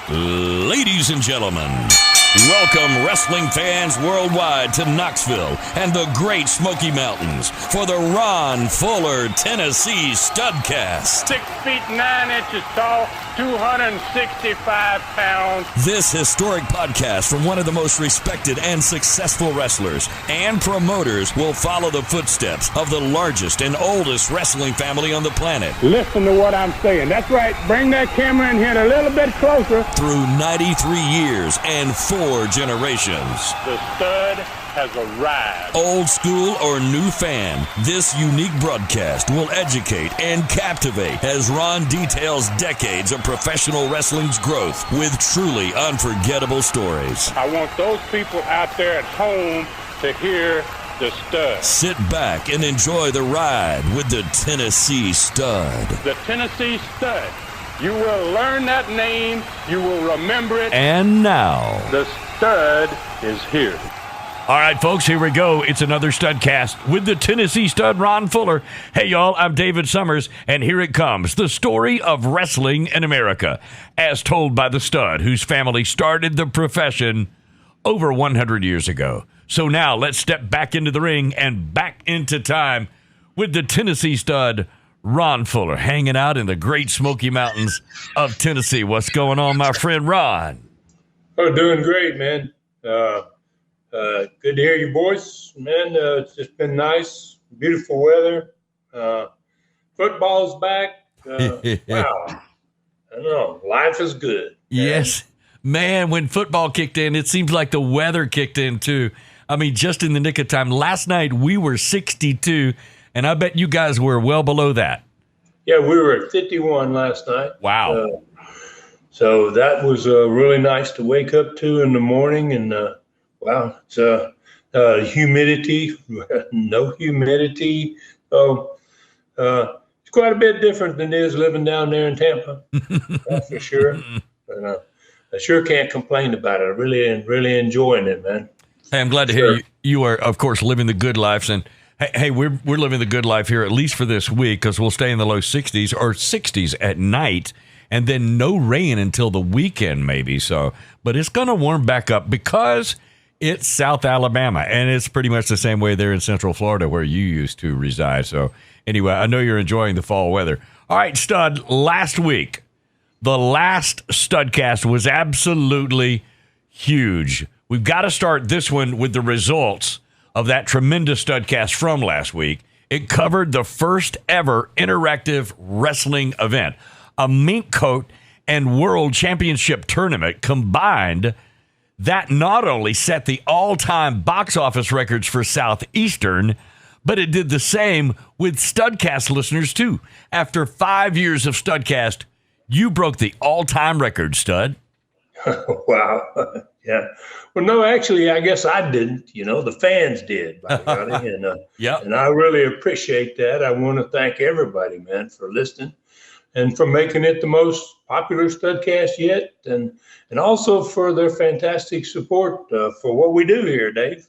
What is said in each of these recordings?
Ladies and gentlemen, welcome wrestling fans worldwide to Knoxville and the Great Smoky Mountains for the Ron Fuller, Tennessee Studcast. 6 feet 9 inches tall, 265 pounds. This historic podcast from one of the most respected and successful wrestlers and promoters will follow the footsteps of the largest and oldest wrestling family on the planet. Listen to what I'm saying. That's right. Bring that camera in here a little bit closer. Through 93 years and 4 generations. The stud has arrived. Old school or new fan, this unique broadcast will educate and captivate as Ron details decades of professional wrestling's growth with truly unforgettable stories. I want those people out there at home to hear the stud. Sit back and enjoy the ride with the Tennessee Stud. The Tennessee Stud. You will learn that name. You will remember it. And now, the stud is here. All right, folks, here we go. It's another Studcast with the Tennessee Stud, Ron Fuller. Hey, y'all, I'm David Summers, and here it comes, the story of wrestling in America, as told by the stud, whose family started the profession over 100 years ago. So now let's step back into the ring and back into time with the Tennessee Stud, Ron Fuller, hanging out in the Great Smoky Mountains of Tennessee. What's going on, my friend Ron? Oh, doing great, man. Good to hear your voice, man. It's just been nice, beautiful weather. Football's back. Wow. I don't know. Life is good. Man. Yes. Man, when football kicked in, it seems like the weather kicked in, too. I mean, just in the nick of time. Last night, we were 62, and I bet you guys were well below that. Yeah, we were at 51 last night. Wow. So that was really nice to wake up to in the morning. And, wow, it's humidity, no humidity. So it's quite a bit different than it is living down there in Tampa. That's for sure. But I sure can't complain about it. I really enjoying it, man. Hey, I'm glad to hear you are, of course, living the good life. And hey, we're living the good life here, at least for this week, because we'll stay in the low 60s or 60s at night, and then no rain until the weekend, maybe. So, but it's going to warm back up because it's South Alabama, and it's pretty much the same way there in Central Florida where you used to reside. So, anyway, I know you're enjoying the fall weather. All right, Stud, last week, the last Studcast was absolutely huge. We've got to start this one with the results of that tremendous Studcast from last week. It covered the first ever interactive wrestling event, a mink coat and world championship tournament combined that not only set the all-time box office records for Southeastern, but it did the same with Studcast listeners, too. After 5 years of Studcast, you broke the all-time record, Stud. Wow. Yeah. Well, no, actually, I guess I didn't. You know, the fans did. And I really appreciate that. I want to thank everybody, man, for listening and for making it the most popular Studcast yet, and also for their fantastic support for what we do here, Dave.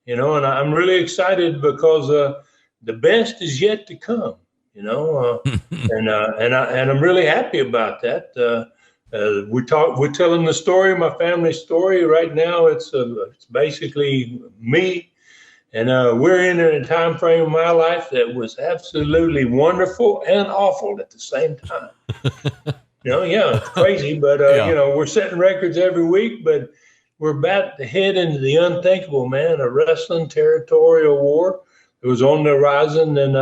You know, and I'm really excited because the best is yet to come. You know, and I'm really happy about that. We're telling the story, my family story right now. It's basically me, and we're in a time frame of my life that was absolutely wonderful and awful at the same time. You know, yeah, it's crazy, but you know, we're setting records every week, but we're about to head into the unthinkable, man. A wrestling territorial war that was on the horizon, and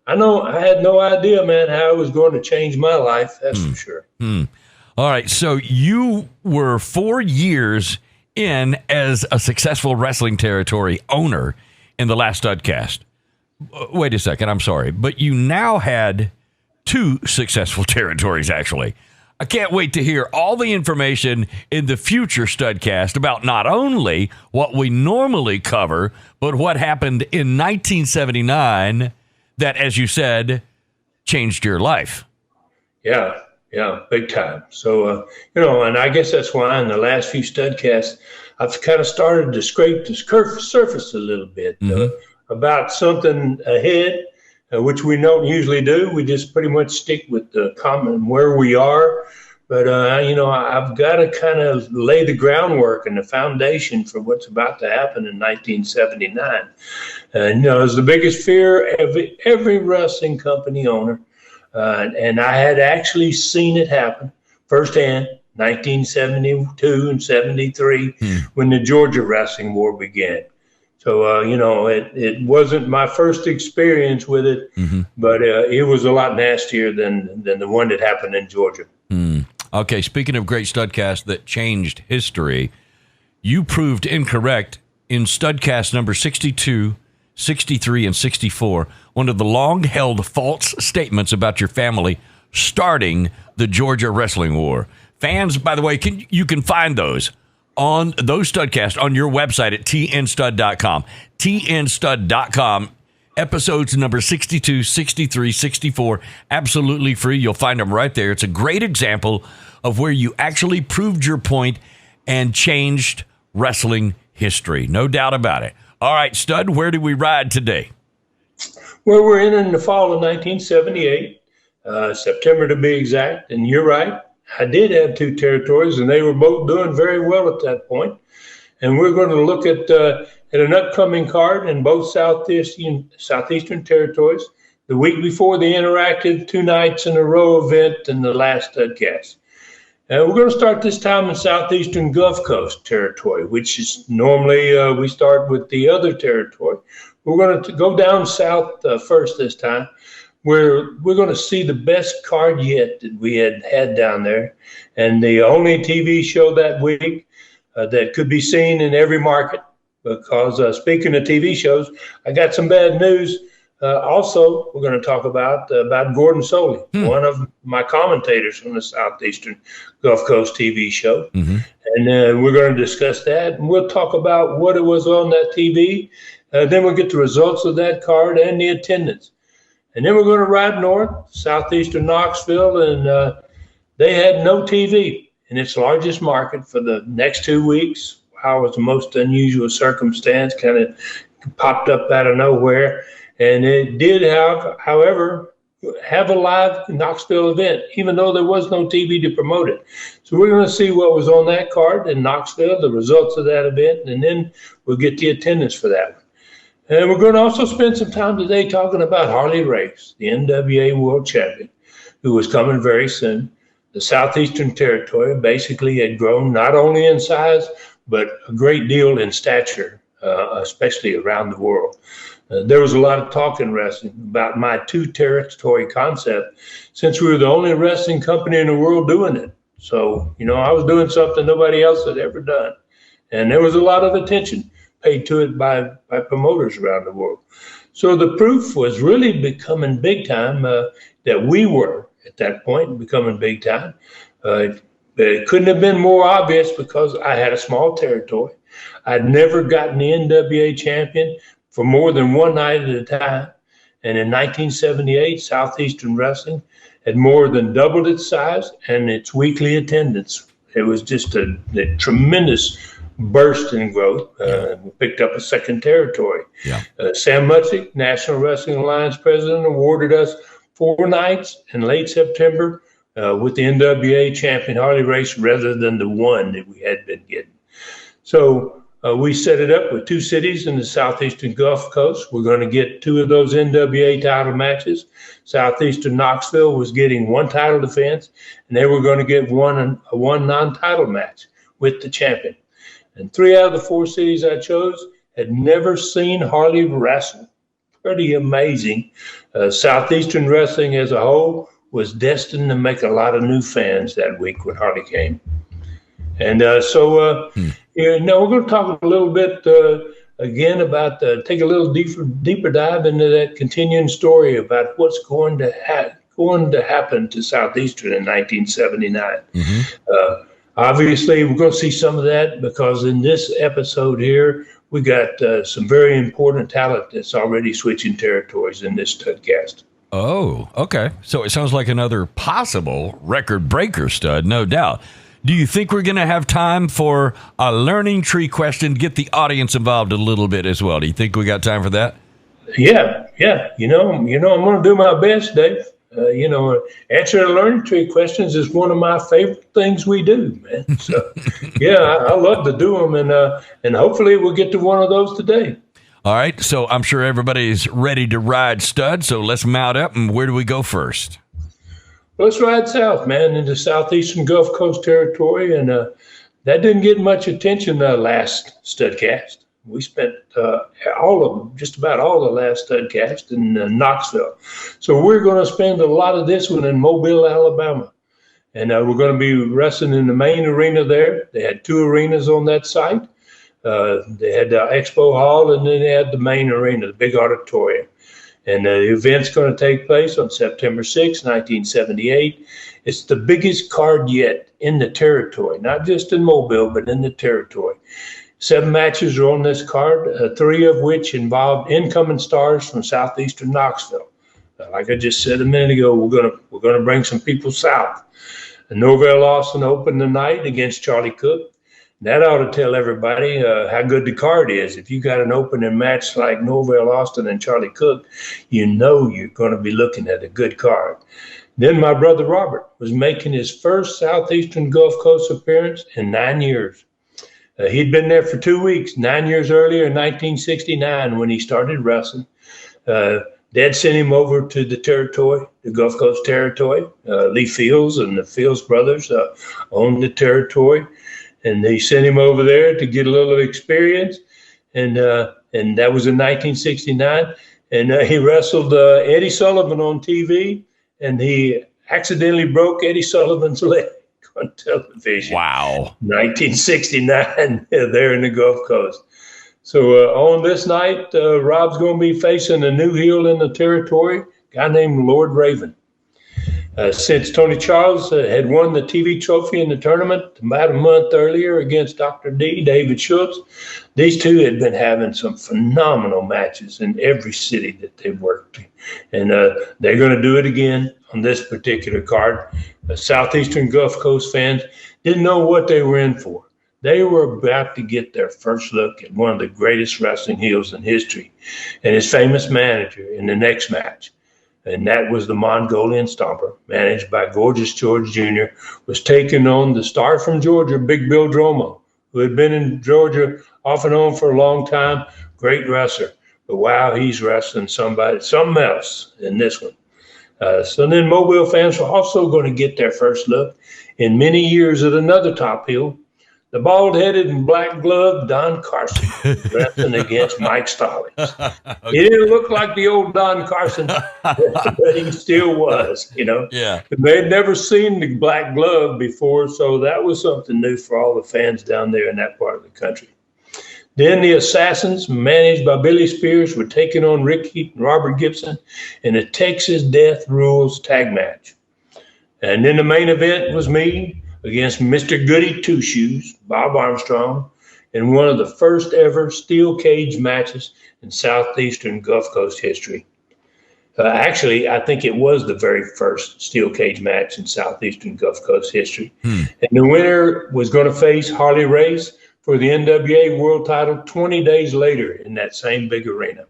I know I had no idea, man, how it was going to change my life. That's for sure. All right, so you were 4 years in as a successful wrestling territory owner in the last Studcast. Wait a second, I'm sorry, but you now had 2 successful territories, actually. I can't wait to hear all the information in the future Studcast about not only what we normally cover, but what happened in 1979 that, as you said, changed your life. Yeah, big time. So, you know, and I guess that's why in the last few Studcasts, I've kind of started to scrape the surface a little bit about something ahead, which we don't usually do. We just pretty much stick with the common where we are. But, I've got to kind of lay the groundwork and the foundation for what's about to happen in 1979. It was the biggest fear of every wrestling company owner. And I had actually seen it happen firsthand, 1972 and 73, when the Georgia Wrestling War began. So, it wasn't my first experience with it, but it was a lot nastier than the one that happened in Georgia. Okay, speaking of great Studcast that changed history, you proved incorrect in Studcast number 62, 63, and 64, one of the long-held false statements about your family starting the Georgia Wrestling War. Fans, by the way, you can find those Studcasts on your website at tnstud.com. tnstud.com. Episodes number 62, 63, 64, absolutely free. You'll find them right there. It's a great example of where you actually proved your point and changed wrestling history. No doubt about it. All right, Stud, where do we ride today? Well, we're in the fall of 1978, September to be exact. And you're right, I did have two territories, and they were both doing very well at that point. And we're going to look at an upcoming card in both Southeastern territories the week before the interactive 2 nights in a row event in the last Studcast. We're going to start this time in Southeastern Gulf Coast territory, which is normally we start with the other territory. We're going to go down south first this time, where we're going to see the best card yet that we had down there, and the only TV show that week that could be seen in every market. Because speaking of TV shows, I got some bad news. Also, we're going to talk about Gordon Soley, one of my commentators from the Southeastern Gulf Coast TV show. And we're going to discuss that. And we'll talk about what it was on that TV. Then we'll get the results of that card and the attendance. And then we're going to ride north, Southeastern Knoxville, and they had no TV in its largest market for the next 2 weeks. Wow, it was the most unusual circumstance, kind of popped up out of nowhere. And it did have a live Knoxville event, even though there was no TV to promote it. So we're going to see what was on that card in Knoxville, the results of that event, and then we'll get the attendance for that one. And we're going to also spend some time today talking about Harley Race, the NWA World Champion, who was coming very soon. The Southeastern Territory basically had grown not only in size, but a great deal in stature, especially around the world. There was a lot of talk in wrestling about my 2-territory concept, since we were the only wrestling company in the world doing it. So, I was doing something nobody else had ever done. And there was a lot of attention paid to it by promoters around the world. So the proof was really becoming big time, that we were at that point becoming big time. It couldn't have been more obvious because I had a small territory. I'd never gotten the NWA champion for more than one night at a time. And in 1978, Southeastern Wrestling had more than doubled its size and its weekly attendance. It was just a tremendous burst in growth. We picked up a second territory. Sam Mutzik, National Wrestling Alliance president, awarded us 4 nights in late September with the NWA champion Harley Race rather than the one that we had been getting. So we set it up with 2 cities in the Southeastern Gulf Coast. We're going to get 2 of those NWA title matches. Southeastern Knoxville was getting 1 title defense, and they were going to get one non-title match with the champion. And 3 out of the 4 cities I chose had never seen Harley wrestle. Pretty amazing. Southeastern wrestling as a whole was destined to make a lot of new fans that week when Harley came. And we're going to talk a little bit again about take a little deeper dive into that continuing story about what's going to happen to Southeastern in 1979. Obviously, we're going to see some of that because in this episode here, we got some very important talent that's already switching territories in this Studcast. Oh, okay. So it sounds like another possible record breaker, Stud, no doubt. Do you think we're going to have time for a learning tree question? Get the audience involved a little bit as well. Do you think we got time for that? Yeah. I'm going to do my best, Dave. Answering learning tree questions is one of my favorite things we do, man. So, yeah, I love to do them, and hopefully we'll get to one of those today. All right, so I'm sure everybody's ready to ride stud, so let's mount up, and where do we go first? Let's ride south, man, into Southeastern Gulf Coast territory, and that didn't get much attention last Studcast. We spent just about all the last Studcast in Knoxville. So we're going to spend a lot of this one in Mobile, Alabama. And we're going to be wrestling in the main arena there. They had two arenas on that site. They had the expo hall, and then they had the main arena, the big auditorium. And the event's going to take place on September 6, 1978. It's the biggest card yet in the territory, not just in Mobile, but in the territory. 7 matches are on this card, 3 of which involved incoming stars from southeastern Knoxville. Like I just said a minute ago, we're gonna bring some people south. Norvell Austin opened the night against Charlie Cook. That ought to tell everybody how good the card is. If you got an opening match like Norvell Austin and Charlie Cook, you know you're going to be looking at a good card. Then my brother Robert was making his first Southeastern Gulf Coast appearance in 9 years. He'd been there for 2 weeks, 9 years earlier in 1969 when he started wrestling. Dad sent him over to the territory, the Gulf Coast territory. Lee Fields and the Fields brothers owned the territory. And they sent him over there to get a little experience. And that was in 1969. And he wrestled Eddie Sullivan on TV. And he accidentally broke Eddie Sullivan's leg on television. Wow. 1969 there in the Gulf Coast. So on this night, Rob's going to be facing a new heel in the territory, a guy named Lord Raven. Since Tony Charles had won the TV trophy in the tournament about a month earlier against Dr. D, David Schultz, these two had been having some phenomenal matches in every city that they've worked in. And they're going to do it again on this particular card. Southeastern Gulf Coast fans didn't know what they were in for. They were about to get their first look at one of the greatest wrestling heels in history and his famous manager in the next match. And that was the Mongolian Stomper, managed by Gorgeous George Jr., was taking on the star from Georgia, Big Bill Dromo, who had been in Georgia off and on for a long time, great wrestler. But wow, he's wrestling something else in this one. So then Mobile fans were also going to get their first look in many years at another top heel, the bald-headed and black-gloved Don Carson wrestling against Mike Stallings. He didn't look like the old Don Carson, but he still was, Yeah. They'd never seen the black glove before, so that was something new for all the fans down there in that part of the country. Then the Assassins, managed by Billy Spears, were taking on Rick Heath and Robert Gibson in a Texas Death Rules tag match. And then the main event was me against Mr. Goody Two Shoes, Bob Armstrong, in one of the first ever steel cage matches in Southeastern Gulf Coast history. Actually, I think it was the very first steel cage match in Southeastern Gulf Coast history. And the winner was going to face Harley Race for the NWA World title 20 days later in that same big arena.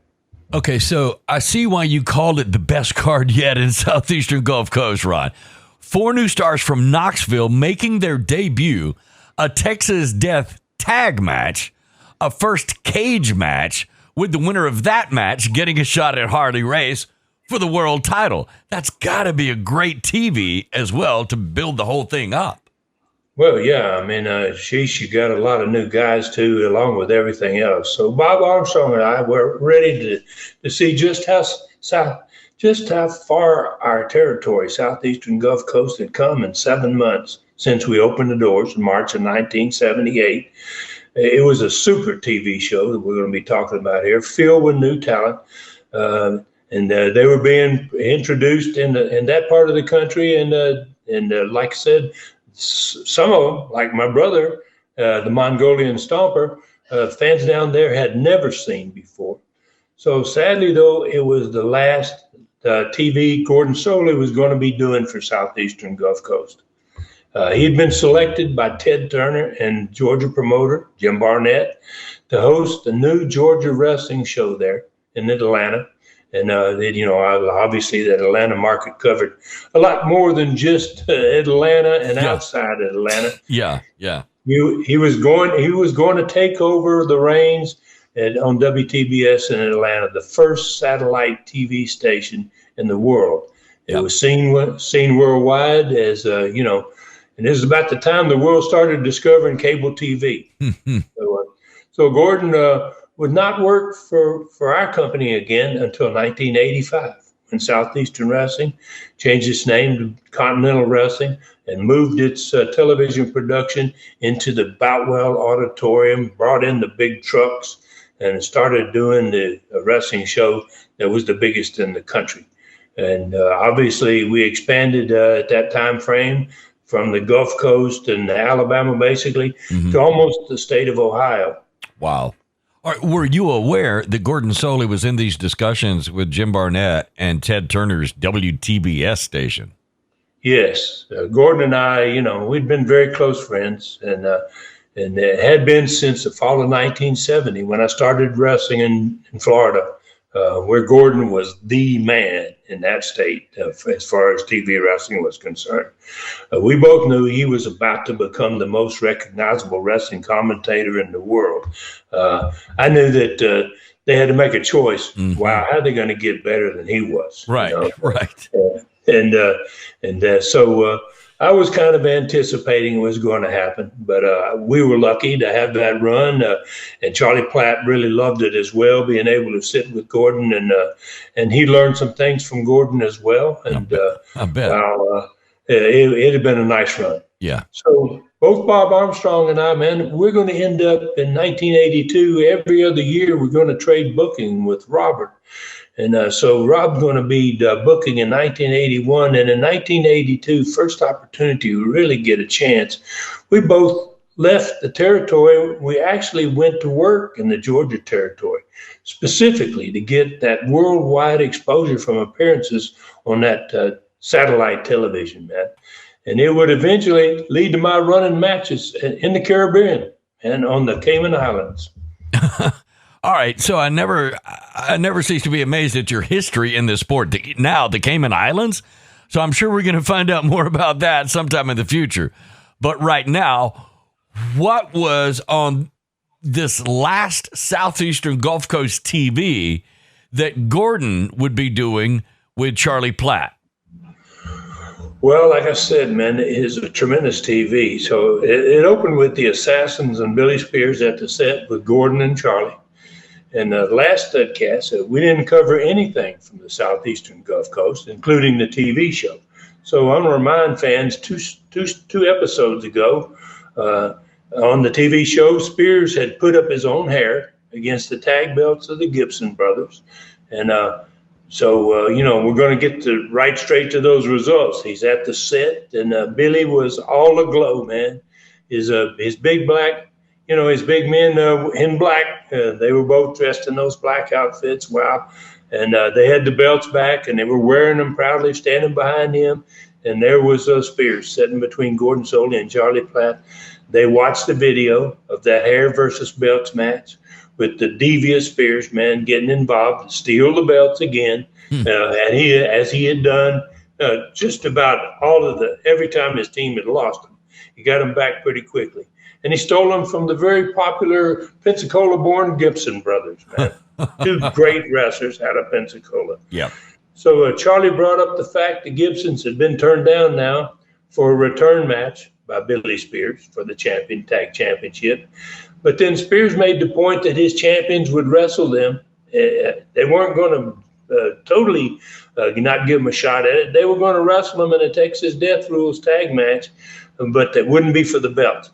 Okay, so I see why you called it the best card yet in Southeastern Gulf Coast, Ron. 4 new stars from Knoxville making their debut, a Texas Death tag match, a first cage match, with the winner of that match getting a shot at Harley Race for the world title. That's got to be a great TV as well to build the whole thing up. Well, yeah, I mean, you got a lot of new guys too, along with everything else. So Bob Armstrong and I were ready to see just how far our territory, Southeastern Gulf Coast, had come in 7 months since we opened the doors in March of 1978. It was a super TV show that we're going to be talking about here, filled with new talent. And they were being introduced in that part of the country. And like I said, some of them, like my brother, the Mongolian Stomper, fans down there had never seen before. So sadly, though, it was the last TV Gordon Soley was going to be doing for Southeastern Gulf Coast. He had been selected by Ted Turner and Georgia promoter Jim Barnett to host the new Georgia wrestling show there in Atlanta. And obviously that Atlanta market covered a lot more than just Atlanta and outside Atlanta. Yeah. He was going to take over the reins on WTBS in Atlanta, the first satellite TV station in the world. It was seen worldwide as and this is about the time the world started discovering cable TV. So Gordon would not work for our company again until 1985, when Southeastern Wrestling changed its name to Continental Wrestling and moved its television production into the Boutwell Auditorium, brought in the big trucks, and started doing the wrestling show that was the biggest in the country. And obviously, we expanded at that time frame from the Gulf Coast and Alabama, basically, to almost the state of Ohio. Wow. All right, were you aware that Gordon Solie was in these discussions with Jim Barnett and Ted Turner's WTBS station? Yes. Gordon and I, we'd been very close friends, and it had been since the fall of 1970 when I started wrestling in Florida, where Gordon was the man in that state as far as TV wrestling was concerned. We both knew he was about to become the most recognizable wrestling commentator in the world. I knew that they had to make a choice. Wow, how are they going to get better than he was? Right, right. So I was kind of anticipating it was going to happen, but we were lucky to have that run, and Charlie Platt really loved it as well, being able to sit with Gordon, and he learned some things from Gordon as well. And I bet. It had been a nice run. Yeah. So both Bob Armstrong and I, man, we're going to end up in 1982. Every other year, we're going to trade booking with Robert. And so Rob's going to be booking in 1981. And in 1982, first opportunity to really get a chance, we both left the territory. We actually went to work in the Georgia territory, specifically to get that worldwide exposure from appearances on that satellite television, man. And it would eventually lead to my running matches in the Caribbean and on the Cayman Islands. All right, so I never cease to be amazed at your history in this sport. Now, the Cayman Islands, so I'm sure we're going to find out more about that sometime in the future. But right now, what was on this last Southeastern Gulf Coast TV that Gordon would be doing with Charlie Platt? Well, like I said, man, it is a tremendous TV. So it opened with the Assassins and Billy Spears at the set with Gordon and Charlie. And the last Studcast, we didn't cover anything from the Southeastern Gulf Coast, including the TV show. So I want to remind fans, two episodes ago, on the TV show, Spears had put up his own hair against the tag belts of the Gibson brothers. And so we're going to get right straight to those results. He's at the set, and Billy was all aglow, man. His big black, his big men in black, they were both dressed in those black outfits. Wow. And they had the belts back, and they were wearing them proudly, standing behind him. And there was Spears sitting between Gordon Solie and Charlie Platt. They watched the video of that hair versus belts match with the devious Spears, man, getting involved to steal the belts again. And as he had done just about every time his team had lost them, he got them back pretty quickly. And he stole them from the very popular Pensacola-born Gibson brothers, man. Two great wrestlers out of Pensacola. Yeah. So Charlie brought up the fact the Gibsons had been turned down now for a return match by Billy Spears for the tag championship. But then Spears made the point that his champions would wrestle them. They weren't going to totally not give them a shot at it. They were going to wrestle them in a Texas Death Rules tag match, but that wouldn't be for the belts.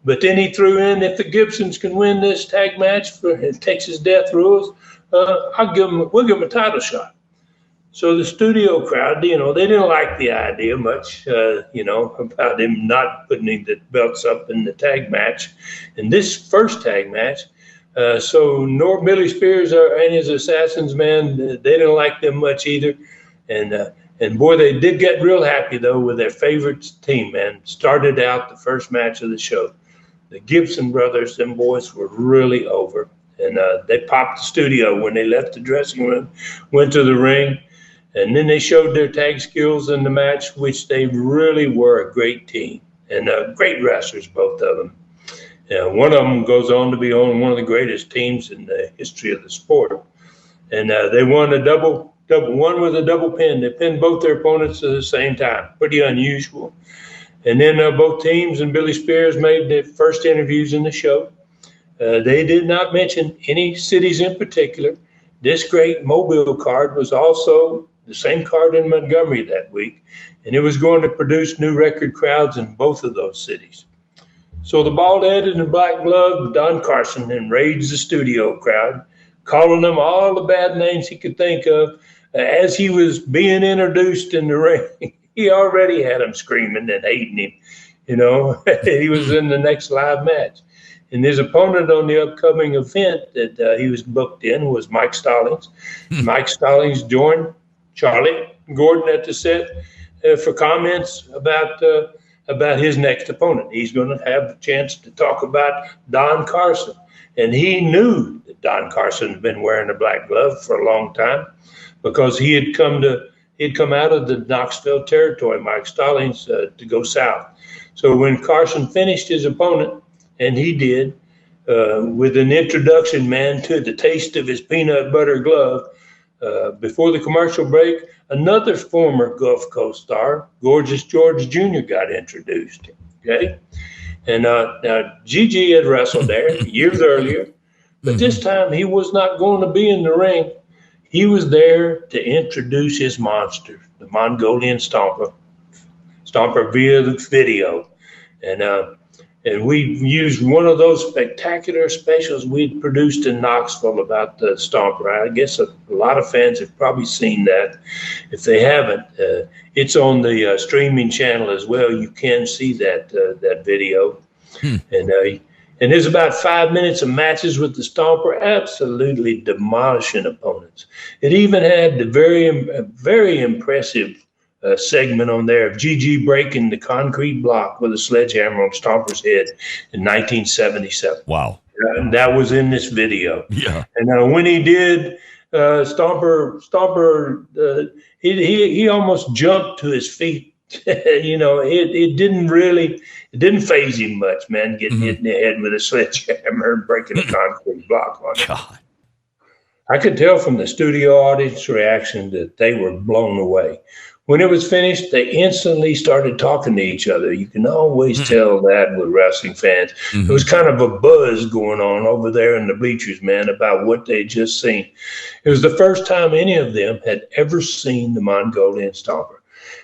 But then he threw in, if the Gibsons can win this tag match for Texas Death Rules, we'll give them a title shot. So the studio crowd, they didn't like the idea much, about him not putting the belts up in the tag match. In this first tag match, so Billy Spears and his Assassins, man, they didn't like them much either. And boy, they did get real happy, though, with their favorite team, man. Started out the first match of the show. The Gibson brothers, them boys were really over. And they popped the studio when they left the dressing room, went to the ring, and then they showed their tag skills in the match, which they really were a great team and great wrestlers, both of them. One of them goes on to be on one of the greatest teams in the history of the sport. And they won one with a double pin. They pinned both their opponents at the same time. Pretty unusual. And then both teams and Billy Spears made their first interviews in the show. They did not mention any cities in particular. This great Mobile card was also the same card in Montgomery that week, and it was going to produce new record crowds in both of those cities. So the bald-headed and black-gloved Don Carson enraged the studio crowd, calling them all the bad names he could think of. As he was being introduced in the ring, he already had them screaming and hating him. He was in the next live match. And his opponent on the upcoming event that he was booked in was Mike Stallings. Mike Stallings joined Charlie Gordon at the set for comments about his next opponent. He's going to have a chance to talk about Don Carson. And he knew that Don Carson had been wearing a black glove for a long time because he'd come out of the Knoxville territory, Mike Stallings, to go south. So when Carson finished his opponent, and he did, with an introduction, man, to the taste of his peanut butter glove, before the commercial break, another former Gulf Coast star, Gorgeous George Jr., got introduced. Okay? And now Gigi had wrestled there years earlier, but this time he was not going to be in the ring. He was there to introduce his monster, the Mongolian Stomper via the video. And we used one of those spectacular specials we'd produced in Knoxville about the Stomper. I guess a lot of fans have probably seen that. If they haven't, it's on the streaming channel as well. You can see that video. And there's about 5 minutes of matches with the Stomper, absolutely demolishing opponents. It even had the very impressive segment on there of Gigi breaking the concrete block with a sledgehammer on Stomper's head in 1977. Wow. And that was in this video. Yeah. And when he did, Stomper, he almost jumped to his feet. It didn't faze him much, man, getting hit in the head with a sledgehammer and breaking a concrete block on it. God. I could tell from the studio audience reaction that they were blown away. When it was finished, they instantly started talking to each other. You can always tell that with wrestling fans. There was kind of a buzz going on over there in the bleachers, man, about what they'd just seen. It was the first time any of them had ever seen the Mongolian Stomper.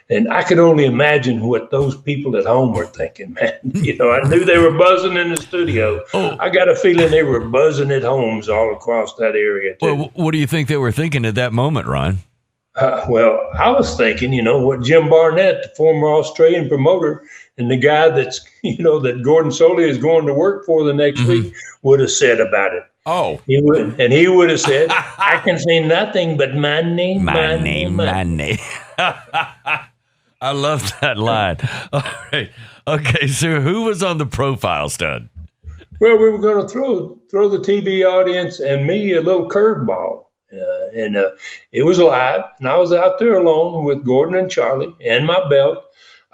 And I could only imagine what those people at home were thinking, man. I knew they were buzzing in the studio. I got a feeling they were buzzing at homes all across that area, too. Well, what do you think they were thinking at that moment, Ron? Well, I was thinking, what Jim Barnett, the former Australian promoter, and the guy that's, that Gordon Soley is going to work for the next week would have said about it. Oh. He would have said, I can say nothing but money. I love that line. All right. Okay, so who was on the profile stud? Well, we were going to throw the TV audience and me a little curveball. It was live, and I was out there alone with Gordon and Charlie and my belt.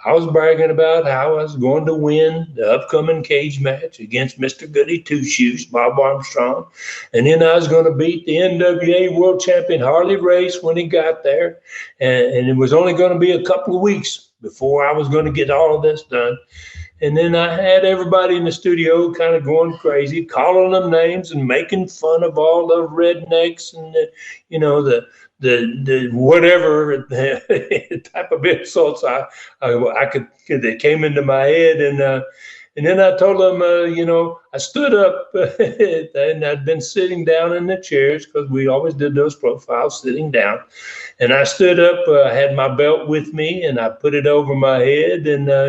I was bragging about how I was going to win the upcoming cage match against Mr. Goody Two-Shoes, Bob Armstrong. And then I was going to beat the NWA World Champion Harley Race when he got there. And it was only going to be a couple of weeks before I was going to get all of this done. And then I had everybody in the studio kind of going crazy, calling them names and making fun of all the rednecks and the whatever type of insults I could that came into my head. And then I told them, I stood up and I'd been sitting down in the chairs because we always did those profiles sitting down. And I stood up, I had my belt with me and I put it over my head and I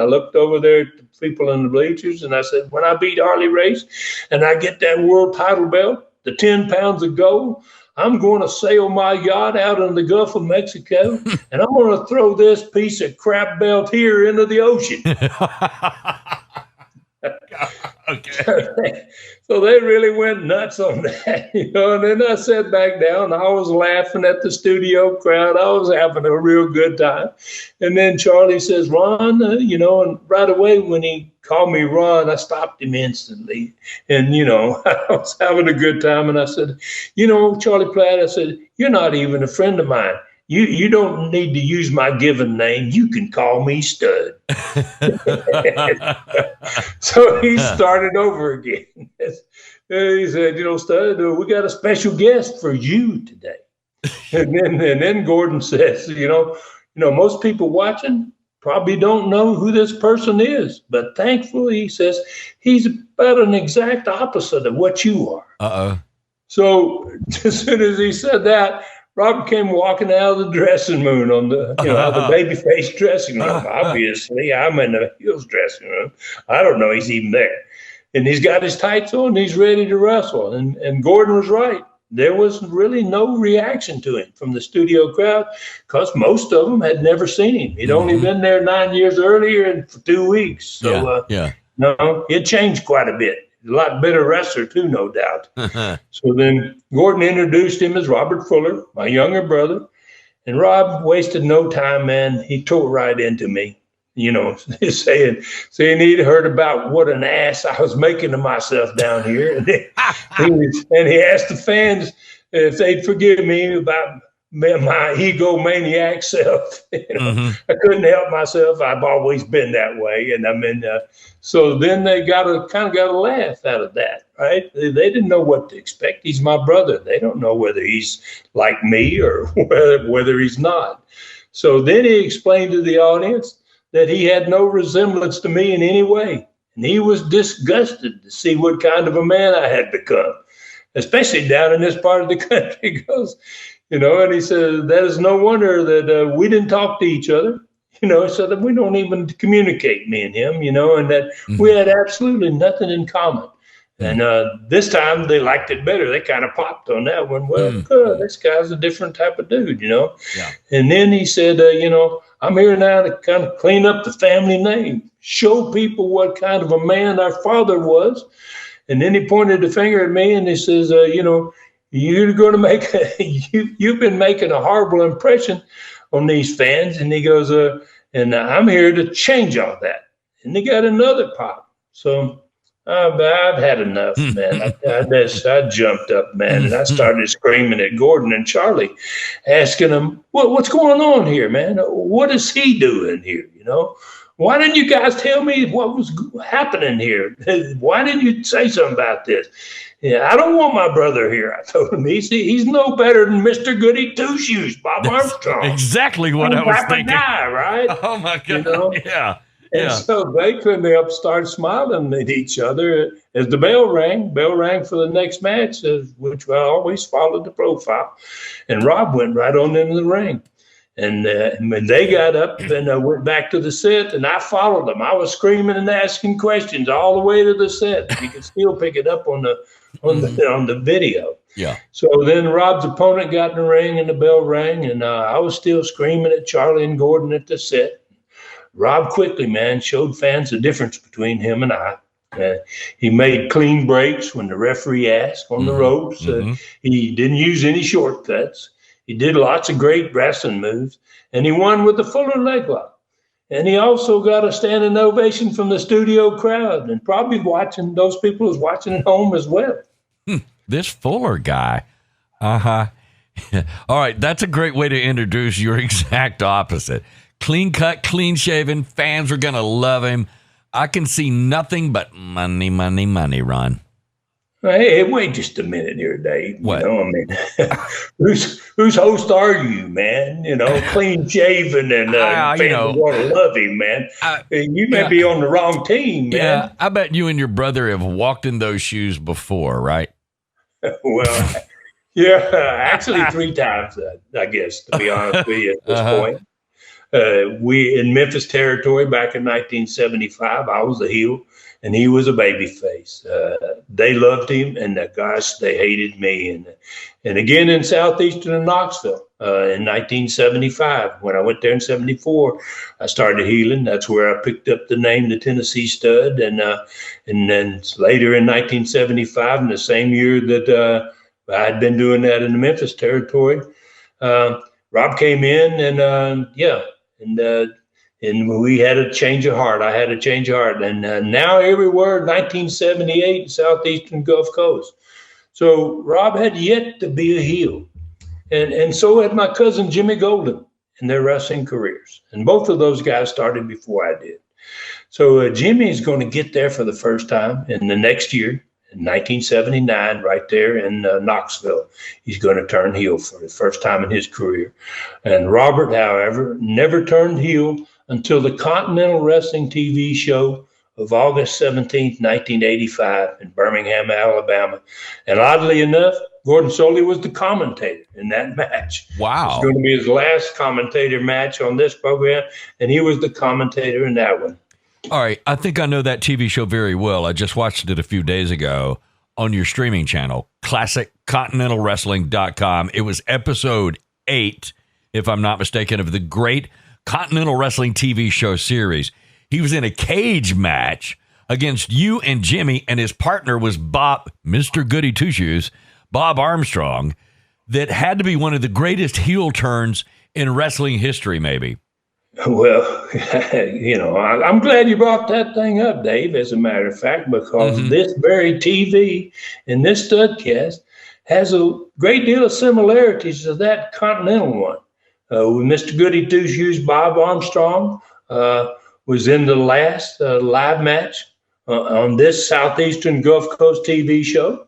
looked over there at the people in the bleachers and I said, when I beat Harley Race and I get that world title belt, the 10 pounds of gold, I'm going to sail my yacht out in the Gulf of Mexico, and I'm going to throw this piece of crap belt here into the ocean. Okay. So they really went nuts on that, And then I sat back down. I was laughing at the studio crowd. I was having a real good time. And then Charlie says, Ron, and right away when he called me Ron, I stopped him instantly. And, I was having a good time. And I said, Charlie Platt, I said, you're not even a friend of mine. You don't need to use my given name. You can call me Stud. So he started over again. He said, Stud, we got a special guest for you today. And then Gordon says, most people watching probably don't know who this person is. But thankfully, he says, he's about an exact opposite of what you are. Uh-oh. So as soon as he said that, Rob came walking out of the dressing room out of the babyface dressing room. Obviously, I'm in the heels dressing room. I don't know he's even there. And he's got his tights on and he's ready to wrestle. And Gordon was right. There was really no reaction to him from the studio crowd because most of them had never seen him. He'd only been there 9 years earlier and for 2 weeks. So, no, it changed quite a bit. A lot better wrestler, too, no doubt. So then Gordon introduced him as Robert Fuller, my younger brother. And Rob wasted no time, man. He tore right into me, saying he'd heard about what an ass I was making of myself down here. And he asked the fans if they'd forgive me about my egomaniac self. I couldn't help myself. I've always been that way. And so then they got a laugh out of that, right? They didn't know what to expect. He's my brother. They don't know whether he's like me or whether he's not. So then he explained to the audience that he had no resemblance to me in any way. And he was disgusted to see what kind of a man I had become, especially down in this part of the country. He goes, and he said, that is no wonder that we didn't talk to each other, so that we don't even communicate, me and him, and that we had absolutely nothing in common. And this time they liked it better. They kind of popped on that one. Well, this guy's a different type of dude, Yeah. And then he said, I'm here now to kind of clean up the family name, show people what kind of a man our father was. And then he pointed the finger at me and he says, you're going to make you've been making a horrible impression on these fans. And he goes, and I'm here to change all that. And they got another pop. So I've had enough, man. I jumped up, man, and I started screaming at Gordon and Charlie, asking them, what's going on here, man? What is he doing here, Why didn't you guys tell me what was happening here? Why didn't you say something about this? Yeah, I don't want my brother here, I told him. He's no better than Mr. Goody Two-Shoes, Bob Armstrong. Exactly what I was thinking. Guy, right? Oh, my God. Yeah. And so they couldn't help start smiling at each other as the bell rang. Bell rang for the next match, which I always followed the profile. And Rob went right on into the ring. And when they got up and went back to the set, and I followed them. I was screaming and asking questions all the way to the set. You can still pick it up on the video. Yeah. So then Rob's opponent got in the ring and the bell rang, and I was still screaming at Charlie and Gordon at the set. Rob quickly, man, showed fans the difference between him and I. He made clean breaks when the referee asked on the ropes. He didn't use any shortcuts. He did lots of great wrestling moves, and he won with the Fuller leg lock. And he also got a standing ovation from the studio crowd, and probably those people was watching at home as well. This Fuller guy. All right, that's a great way to introduce your exact opposite. Clean cut, clean shaven. Fans are going to love him. I can see nothing but money, money, money, Ron. Hey, wait just a minute here, Dave. What? Whose host are you, man? Clean shaven and fans are going to love him, man. You may be on the wrong team, man. Yeah, I bet you and your brother have walked in those shoes before, right? Well, yeah, actually 3 times, I guess, to be honest with you at this point. We in Memphis territory back in 1975, I was a heel and he was a baby face. They loved him, and the guys, they hated me. And again in Southeastern and Knoxville, in 1975. When I went there in 74, I started heeling. That's where I picked up the name, the Tennessee Stud. And then later in 1975, in the same year that I had been doing that in the Memphis territory, Rob came in and we had a change of heart. I had a change of heart. And now here we were, 1978, Southeastern Gulf Coast. So Rob had yet to be a heel. And so had my cousin Jimmy Golden in their wrestling careers. And both of those guys started before I did. So Jimmy's going to get there for the first time in the next year, in 1979, right there in Knoxville. He's going to turn heel for the first time in his career. And Robert, however, never turned heel until the Continental Wrestling TV show of August 17th, 1985 in Birmingham, Alabama. And oddly enough, Gordon Soley was the commentator in that match. Wow. It was going to be his last commentator match on this program, and he was the commentator in that one. All right. I think I know that TV show very well. I just watched it a few days ago on your streaming channel, ClassicContinentalWrestling.com. It was episode 8, if I'm not mistaken, of the great Continental Wrestling TV show series. He was in a cage match against you and Jimmy, and his partner was Bob, Mr. Goody Two-Shoes, Bob Armstrong, that had to be one of the greatest heel turns in wrestling history, maybe. Well, I'm glad you brought that thing up, Dave, as a matter of fact, because this very TV and this Studcast has a great deal of similarities to that Continental one. With Mr. Goody Two-Shoes, Bob Armstrong was in the last live match on this Southeastern Gulf Coast TV show.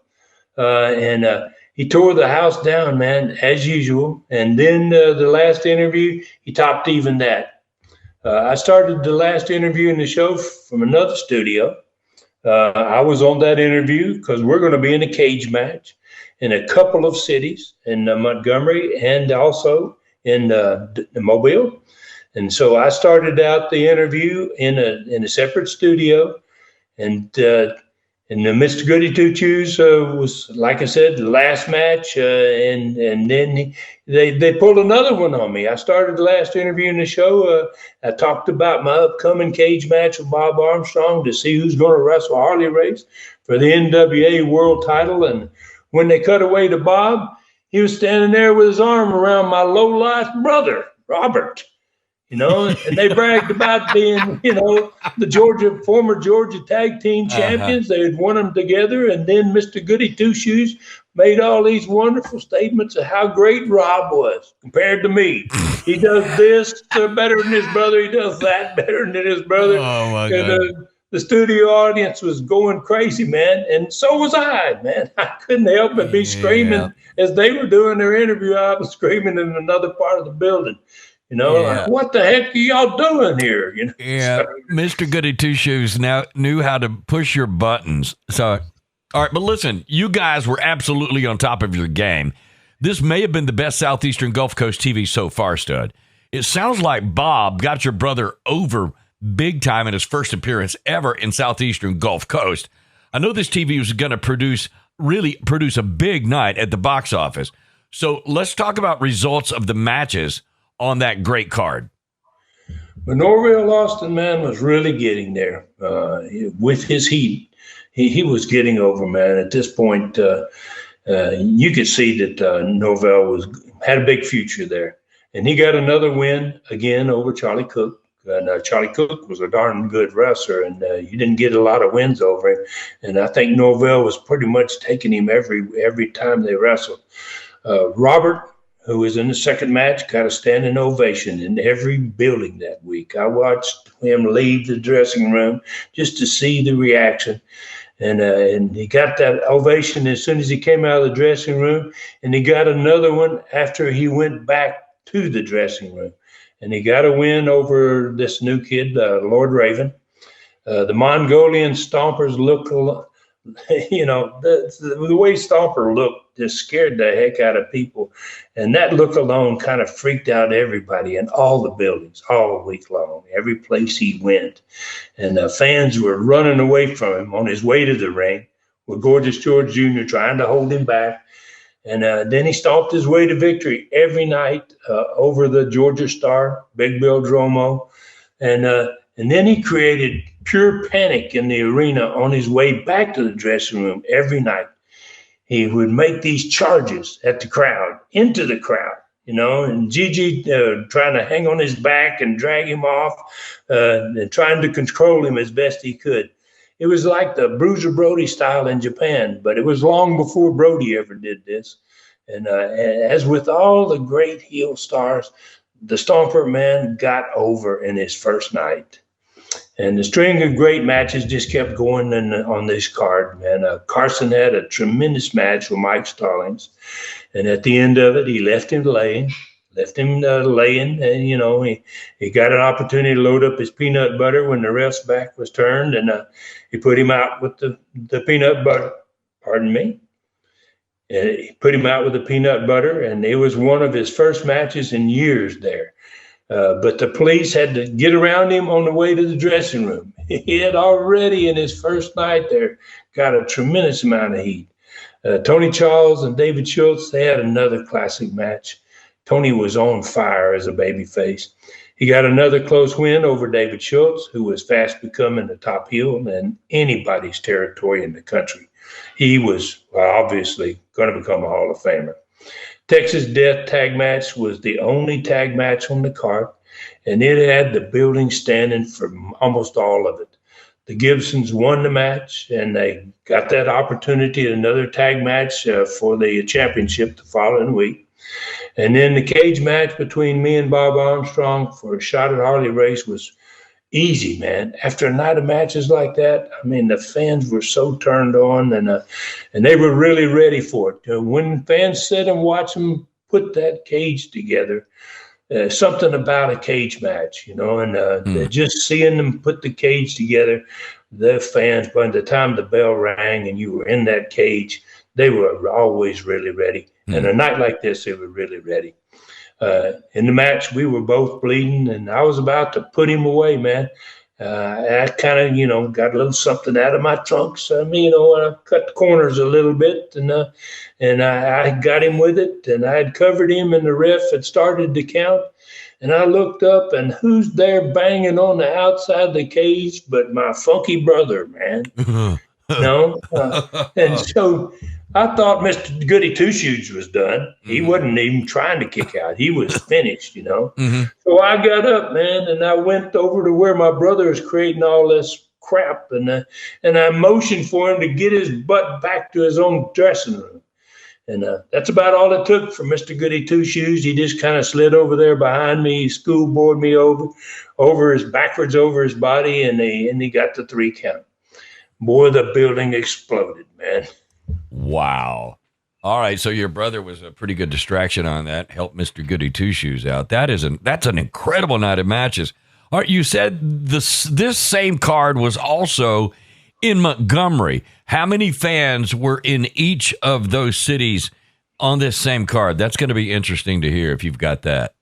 And he tore the house down, man, as usual. And then the last interview, he topped even that. I started the last interview in the show from another studio. I was on that interview because we're going to be in a cage match in a couple of cities in Montgomery and also in Mobile. And so I started out the interview in a separate studio. And Mr. Goody Two-Shoes was, like I said, the last match, and then they pulled another one on me. I started the last interview in the show. I talked about my upcoming cage match with Bob Armstrong to see who's going to wrestle Harley Race for the NWA World Title. And when they cut away to Bob, he was standing there with his arm around my low-life brother, Robert. And they bragged about being, the former Georgia tag team champions. They had won them together. And then Mr. Goody Two-Shoes made all these wonderful statements of how great Rob was compared to me. He does this better than his brother. He does that better than his brother. Oh, my God. And the studio audience was going crazy, man. And so was I, man. I couldn't help but be screaming as they were doing their interview. I was screaming in another part of the building. Like, what the heck are y'all doing here? Mr. Goody Two-Shoes now knew how to push your buttons. So, all right, but listen, you guys were absolutely on top of your game. This may have been the best Southeastern Gulf Coast TV so far, Stud. It sounds like Bob got your brother over big time in his first appearance ever in Southeastern Gulf Coast. I know this TV was going to produce a big night at the box office. So let's talk about results of the matches on that great card. But Norville Austin, man, was really getting there with his heat. He was getting over, man. At this point, you could see that Norville had a big future there. And he got another win again over Charlie Cook. And Charlie Cook was a darn good wrestler, and you didn't get a lot of wins over him. And I think Norville was pretty much taking him every time they wrestled. Robert, who was in the second match, got a standing ovation in every building that week. I watched him leave the dressing room just to see the reaction. And he got that ovation as soon as he came out of the dressing room, and he got another one after he went back to the dressing room. And he got a win over this new kid, Lord Raven. The Mongolian Stompers look, the way Stomper looked just scared the heck out of people. And that look alone kind of freaked out everybody in all the buildings all week long, every place he went. And fans were running away from him on his way to the ring with Gorgeous George Jr. trying to hold him back. And then he stomped his way to victory every night over the Georgia Star, Big Bill Dromo. And then he created pure panic in the arena on his way back to the dressing room every night. He would make these charges at the crowd, into the crowd, and Gigi trying to hang on his back and drag him off and trying to control him as best he could. It was like the Bruiser Brody style in Japan, but it was long before Brody ever did this. And as with all the great heel stars, the Stomper man got over in his first night. And the string of great matches just kept going on this card, man. Carson had a tremendous match with Mike Stallings. And at the end of it, he left him laying. And, he got an opportunity to load up his peanut butter when the ref's back was turned, and he put him out with the peanut butter. Pardon me. And he put him out with the peanut butter, and it was one of his first matches in years there. But the police had to get around him on the way to the dressing room. He had already, in his first night there, got a tremendous amount of heat. Tony Charles and David Schultz, they had another classic match. Tony was on fire as a babyface. He got another close win over David Schultz, who was fast becoming the top heel in anybody's territory in the country. He was obviously going to become a Hall of Famer. Texas Death Tag Match was the only tag match on the card, and it had the building standing for almost all of it. The Gibsons won the match, and they got that opportunity at another tag match for the championship the following week. And then the cage match between me and Bob Armstrong for a shot at Harley Race was easy, man. After a night of matches like that, I mean, the fans were so turned on, and they were really ready for it. When fans sit and watch them put that cage together, something about a cage match, and just seeing them put the cage together, the fans, by the time the bell rang and you were in that cage, they were always really ready. And a night like this, they were really ready. In the match, we were both bleeding, and I was about to put him away, man. I kind of, got a little something out of my trunks. I cut the corners a little bit, and I got him with it, and I had covered him, and the ref had started to count. And I looked up, and who's there banging on the outside of the cage but my funky brother, man? And so I thought Mr. Goody Two Shoes was done. He wasn't even trying to kick out. He was finished, So I got up, man, and I went over to where my brother was creating all this crap, and I motioned for him to get his butt back to his own dressing room. And that's about all it took for Mr. Goody Two Shoes. He just kind of slid over there behind me, he schoolboyed me backwards over his body, and he got the 3 count. Boy, the building exploded, man. Wow. All right, so your brother was a pretty good distraction on that. Helped Mr. Goody Two Shoes out. That's an incredible night of matches. All right, you said this same card was also in Montgomery. How many fans were in each of those cities on this same card? That's going to be interesting to hear if you've got that.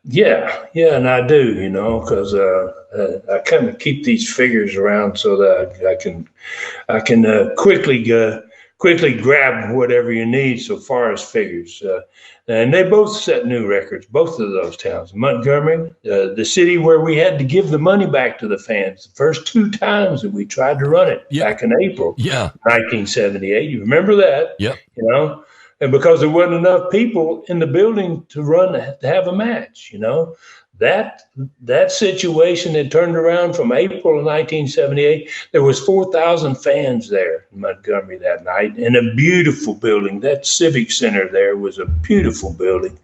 Yeah, and I do, because I kind of keep these figures around so that I can quickly grab whatever you need so far as figures. And they both set new records, both of those towns. Montgomery, the city where we had to give the money back to the fans the first 2 times that we tried to run it back in April 1978. You remember that? Yep. And because there wasn't enough people in the building to have a match, that situation had turned around from April of 1978. There was 4,000 fans there in Montgomery that night, in a beautiful building. That Civic Center there was a beautiful building.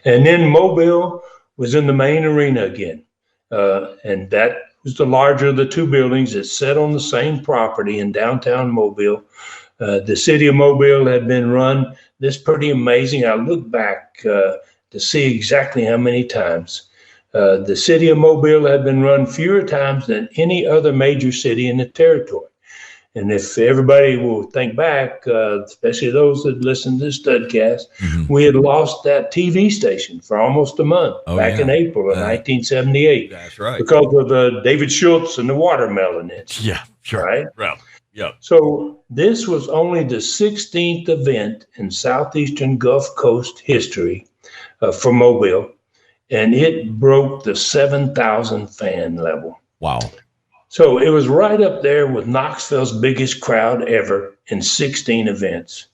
And then Mobile was in the main arena again. And that was the larger of the 2 buildings that sat on the same property in downtown Mobile. The city of Mobile had been run. This pretty amazing. I look back to see exactly how many times. The city of Mobile had been run fewer times than any other major city in the territory. And if everybody will think back, especially those that listen to Studcast, we had lost that TV station for almost a month in April of 1978. That's right. Because of David Schultz and the watermelon incident. Yeah, sure. Right? Well, Yeah. So this was only the 16th event in Southeastern Gulf Coast history for Mobile, and it broke the 7,000 fan level. Wow. So it was right up there with Knoxville's biggest crowd ever in 16 events.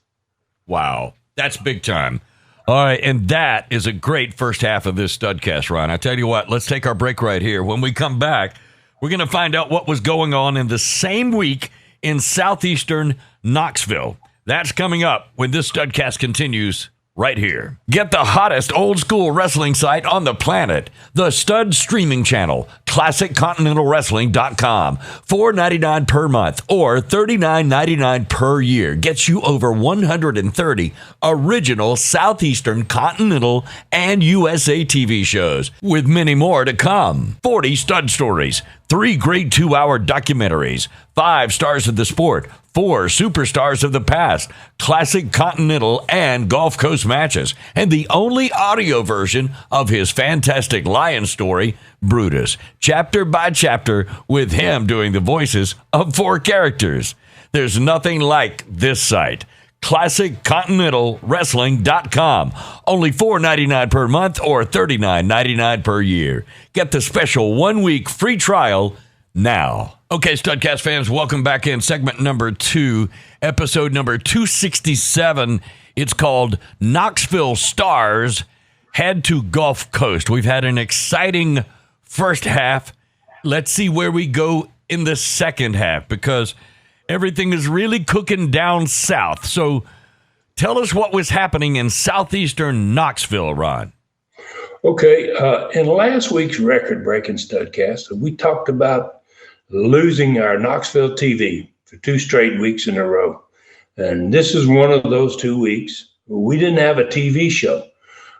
Wow. That's big time. All right, and that is a great first half of this Studcast, Ron. I tell you what, let's take our break right here. When we come back, we're going to find out what was going on in the same week in southeastern Knoxville. That's coming up when this Studcast continues right here. Get the hottest old school wrestling site on the planet, the Stud streaming channel, ClassicContinentalWrestling.com. $4.99 per month or $39.99 per year gets you over 130 original Southeastern, Continental, and USA TV shows, with many more to come. 40 stud stories, 3 great 2-hour documentaries, 5 stars of the sport, 4 superstars of the past, classic Continental and Gulf Coast matches, and the only audio version of his fantastic lion story, Brutus, chapter by chapter, with him doing the voices of 4 characters. There's nothing like this site. ClassicContinentalWrestling.com. Only $4.99 per month or $39.99 per year. Get the special 1-week free trial now. Okay, Studcast fans, welcome back in segment number 2, episode number 267. It's called Knoxville Stars Head to Gulf Coast. We've had an exciting first half. Let's see where we go in the second half, because everything is really cooking down south. So tell us what was happening in southeastern Knoxville, Ron. Okay, in last week's record-breaking Studcast, we talked about losing our Knoxville TV for 2 straight weeks in a row. And this is one of those 2 weeks. We didn't have a TV show,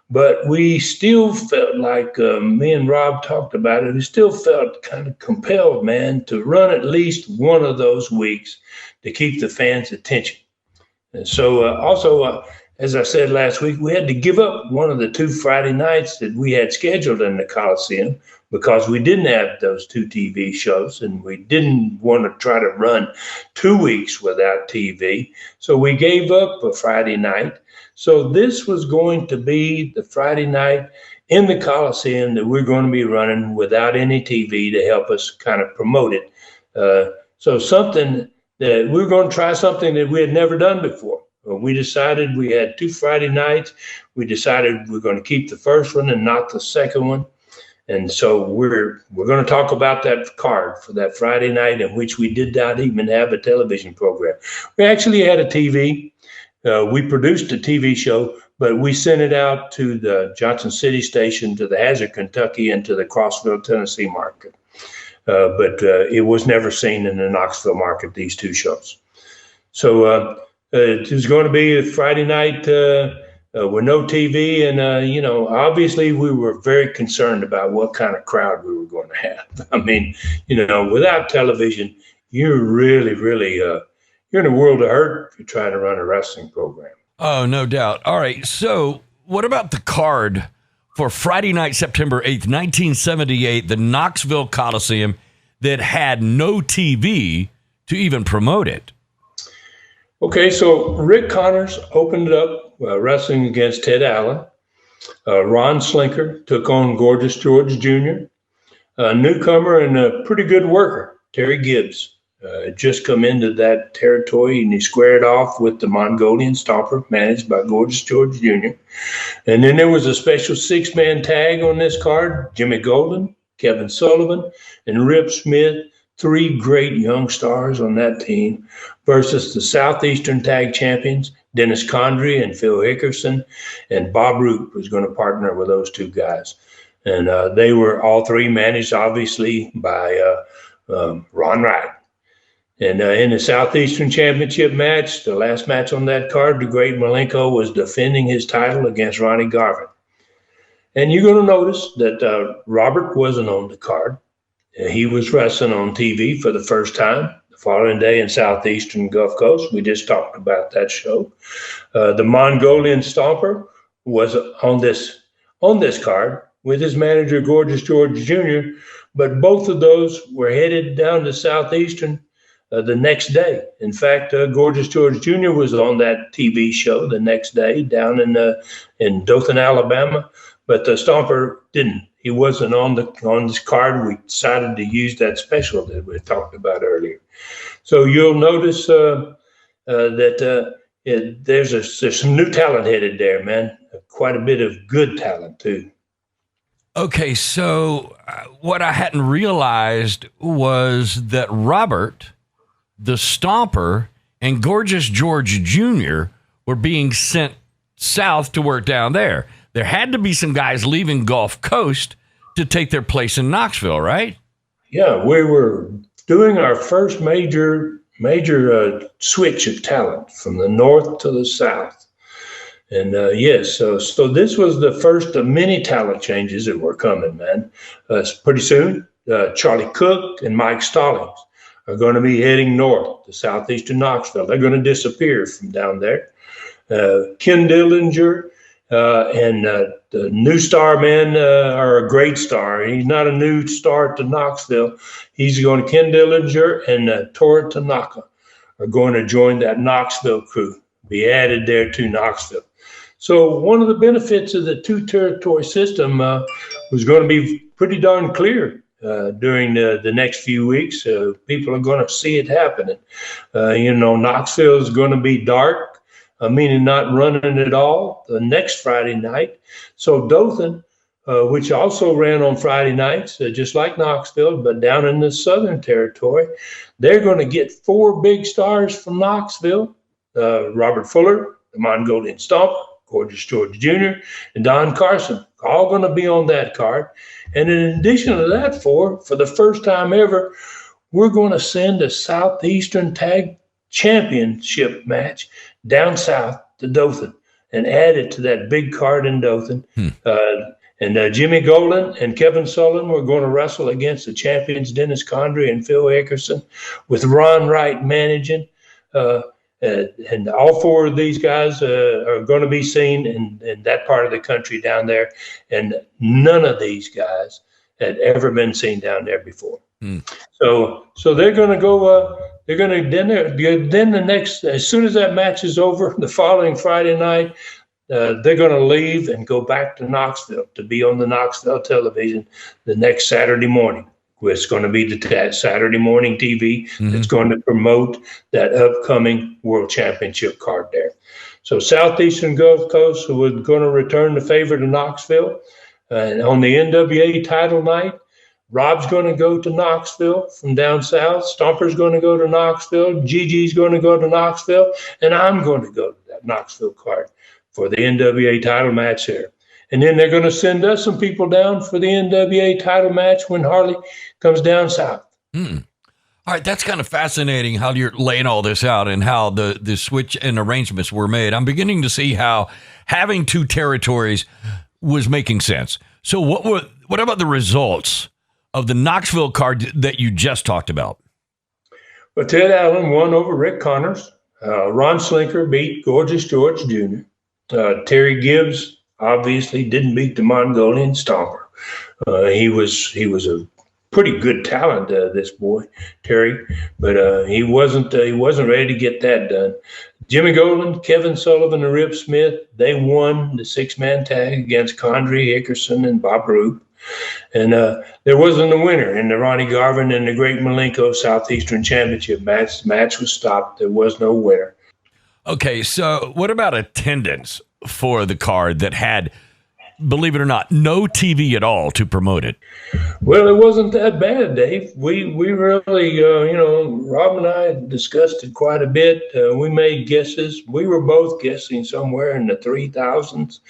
but we still felt like, me and Rob talked about it, we still felt kind of compelled, man, to run at least one of those weeks to keep the fans' attention. And so also, as I said last week, we had to give up one of the 2 Friday nights that we had scheduled in the Coliseum because we didn't have those 2 TV shows, and we didn't want to try to run 2 weeks without TV. So we gave up a Friday night. So this was going to be the Friday night in the Coliseum that we're going to be running without any TV to help us kind of promote it. So something that we're going to try something that we had never done before. We decided we had 2 Friday nights. We decided we're going to keep the first one and not the second one. And so we're going to talk about that card for that Friday night, in which we did not even have a television program. We actually had a TV. We produced a TV show, but we sent it out to the Johnson City station, to the Hazard, Kentucky, and to the Crossville, Tennessee market. But it was never seen in the Knoxville market, these 2 shows. So it was going to be a Friday night with no TV. And, obviously we were very concerned about what kind of crowd we were going to have. I mean, without television, you're really, really, you're in a world of hurt if you're trying to run a wrestling program. Oh, no doubt. All right. So what about the card for Friday night, September 8th, 1978, the Knoxville Coliseum, that had no TV to even promote it? Okay, so Rick Connors opened it up wrestling against Ted Allen. Ron Slinker took on Gorgeous George Jr. A newcomer and a pretty good worker, Terry Gibbs, had just come into that territory, and he squared off with the Mongolian Stomper, managed by Gorgeous George Jr. And then there was a special 6-man tag on this card: Jimmy Golden, Kevin Sullivan, and Rip Smith. 3 great young stars on that team versus the Southeastern Tag Champions, Dennis Condrey and Phil Hickerson, and Bob Root was going to partner with those 2 guys. And they were all 3 managed, obviously, by Ron Wright. And in the Southeastern Championship match, the last match on that card, the great Malenko was defending his title against Ronnie Garvin. And you're going to notice that Robert wasn't on the card. He was wrestling on TV for the first time the following day in Southeastern Gulf Coast. We just talked about that show. The Mongolian Stomper was on this card with his manager, Gorgeous George Jr., but both of those were headed down to Southeastern the next day. In fact, Gorgeous George Jr. was on that TV show the next day down in Dothan, Alabama, but Stomper didn't. He wasn't on this card. We decided to use that special that we talked about earlier. So you'll notice that there's some new talent headed there, man. Quite a bit of good talent too. Okay, so what I hadn't realized was that Robert, the Stomper, and Gorgeous George Jr. were being sent south to work down there. There had to be some guys leaving Gulf Coast to take their place in Knoxville, right? Yeah, we were doing our first major switch of talent from the north to the south. And yes, so this was the first of many talent changes that were coming, man. Pretty soon, Charlie Cook and Mike Stallings are going to be heading north to southeastern Knoxville. They're going to disappear from down there. Ken Dillinger and the new star man, or a great star. He's not a new star to Knoxville. He's going to Ken Dillinger and Tora Tanaka are going to join that Knoxville crew, be added there to Knoxville. So one of the benefits of the two-territory system was going to be pretty darn clear during the next few weeks. People are going to see it happening. Knoxville is going to be dark, meaning not running at all the next Friday night. So Dothan, which also ran on Friday nights, just like Knoxville, but down in the Southern Territory, they're going to get 4 big stars from Knoxville: Robert Fuller, the Mongolian Stomper, Gorgeous George Jr., and Don Carson, all going to be on that card. And in addition to that, for the first time ever, we're going to send a Southeastern Tag Championship match down south to Dothan and add it to that big card in Dothan. Jimmy Golden and Kevin Sullivan were going to wrestle against the champions Dennis Condrey and Phil Eckerson, with Ron Wright managing. And all 4 of these guys are going to be seen in that part of the country down there. And none of these guys had ever been seen down there before. So they're going to go, then the next, as soon as that match is over, the following Friday night, they're going to leave and go back to Knoxville to be on the Knoxville television the next Saturday morning. It's going to be the Saturday morning TV that's going to promote that upcoming World Championship card there. So Southeastern Gulf Coast was going to return the favor to Knoxville. And on the NWA title night, Rob's going to go to Knoxville from down south. Stomper's going to go to Knoxville. Gigi's going to go to Knoxville. And I'm going to go to that Knoxville card for the NWA title match there. And then they're going to send us some people down for the NWA title match when Harley comes down south. All right, that's kind of fascinating how you're laying all this out and how the switch and arrangements were made. I'm beginning to see how having 2 territories was making sense. So what about the results of the Knoxville card that you just talked about? Well, Ted Allen won over Rick Connors. Ron Slinker beat Gorgeous George Jr. Terry Gibbs obviously didn't beat the Mongolian Stomper. He was a pretty good talent, this boy Terry, but he wasn't ready to get that done. Jimmy Golden, Kevin Sullivan, and Rip Smith, they won the 6-man tag against Condrey, Eckerson, and Bob Roop. And there wasn't a winner in the Ronnie Garvin and the Great Malenko Southeastern Championship match. The match was stopped. There was no winner. Okay, so what about attendance for the card that had, believe it or not, no TV at all to promote it? Well, it wasn't that bad, Dave. We really, Rob and I discussed it quite a bit. We made guesses. We were both guessing somewhere in the 3,000s.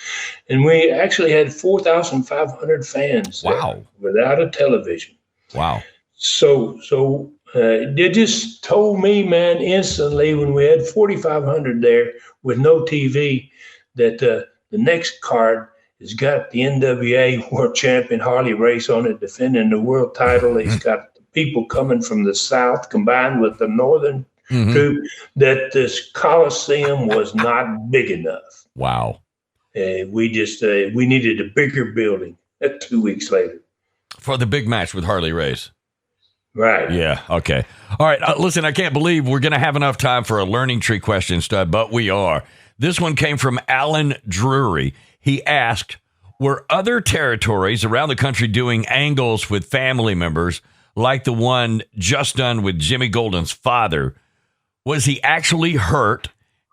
And we actually had 4,500 fans. Wow. Without a television. Wow. So it just told me, man, instantly when we had 4,500 there with no TV, that the next card has got the NWA World Champion Harley Race on it, defending the world title. He's got people coming from the south combined with the northern troop, that this Coliseum was not big enough. Wow. We needed a bigger building 2 weeks later. For the big match with Harley Race. Right. Yeah. Okay. All right. Listen, I can't believe we're going to have enough time for a learning tree question, Stud, but we are. This one came from Alan Drury. He asked, were other territories around the country doing angles with family members like the one just done with Jimmy Golden's father? Was he actually hurt?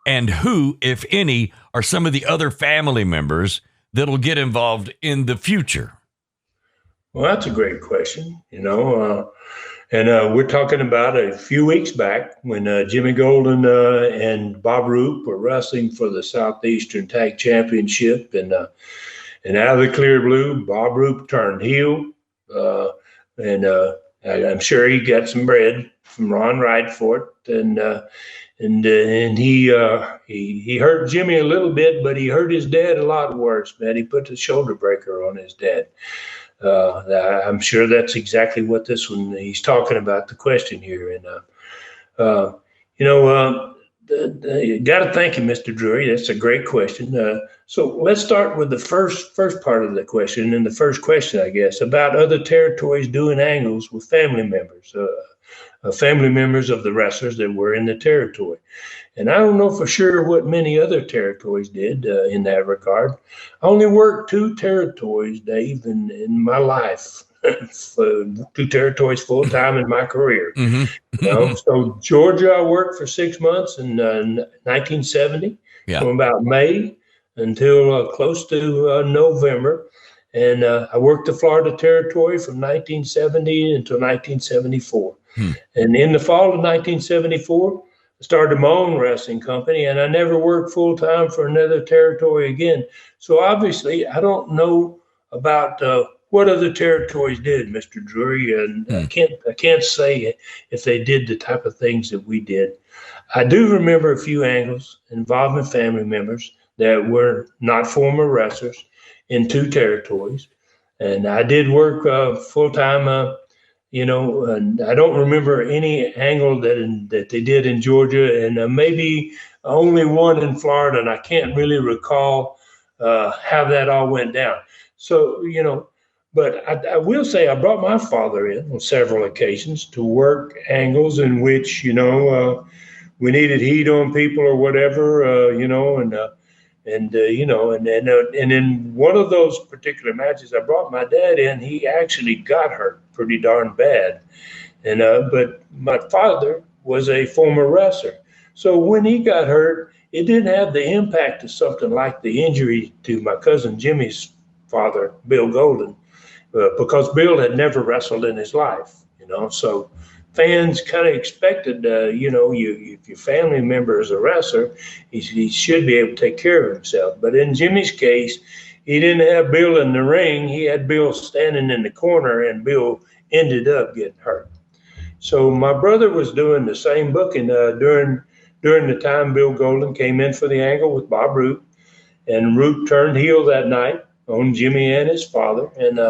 And who, if any, are some of the other family members that'll get involved in the future? Well, that's a great question, and we're talking about a few weeks back when Jimmy Golden and Bob Roop were wrestling for the Southeastern Tag Championship, and out of the clear blue, Bob Roop turned heel, and I'm sure he got some bread from Ron Wright for it, and he hurt Jimmy a little bit, but he hurt his dad a lot worse, man. He put the shoulder breaker on his dad. I'm sure that's exactly what this one he's talking about, the question here. And, got to thank you, Mr. Drury. That's a great question. So let's start with the first part of the question. And the first question, I guess, about other territories doing angles with family members of the wrestlers that were in the territory. And I don't know for sure what many other territories did in that regard. I only worked 2 territories, Dave, in my life. 2 territories full time in my career. Mm-hmm. So Georgia, I worked for 6 months in 1970, from about May until close to November. And I worked the Florida Territory from 1970 until 1974. And in the fall of 1974, I started my own wrestling company, and I never worked full time for another territory again. So obviously, I don't know about what other territories did, Mr. Drury, and I can't say if they did the type of things that we did. I do remember a few angles involving family members that were not former wrestlers in 2 territories, and I did work full time. And I don't remember any angle that they did in Georgia, and maybe only one in Florida, and I can't really recall how that all went down. So, but I will say I brought my father in on several occasions to work angles in which, we needed heat on people or whatever, and in one of those particular matches, I brought my dad in. He actually got hurt pretty darn bad, and but my father was a former wrestler, so when he got hurt, it didn't have the impact of something like the injury to my cousin Jimmy's father, Bill Golden, because Bill had never wrestled in his life, So fans kind of expected, if your family member is a wrestler, he should be able to take care of himself. But in Jimmy's case, he didn't have Bill in the ring. He had Bill standing in the corner, and Bill ended up getting hurt. So my brother was doing the same booking during the time Bill Golden came in for the angle with Bob Roop, and Roop turned heel that night on Jimmy and his father, and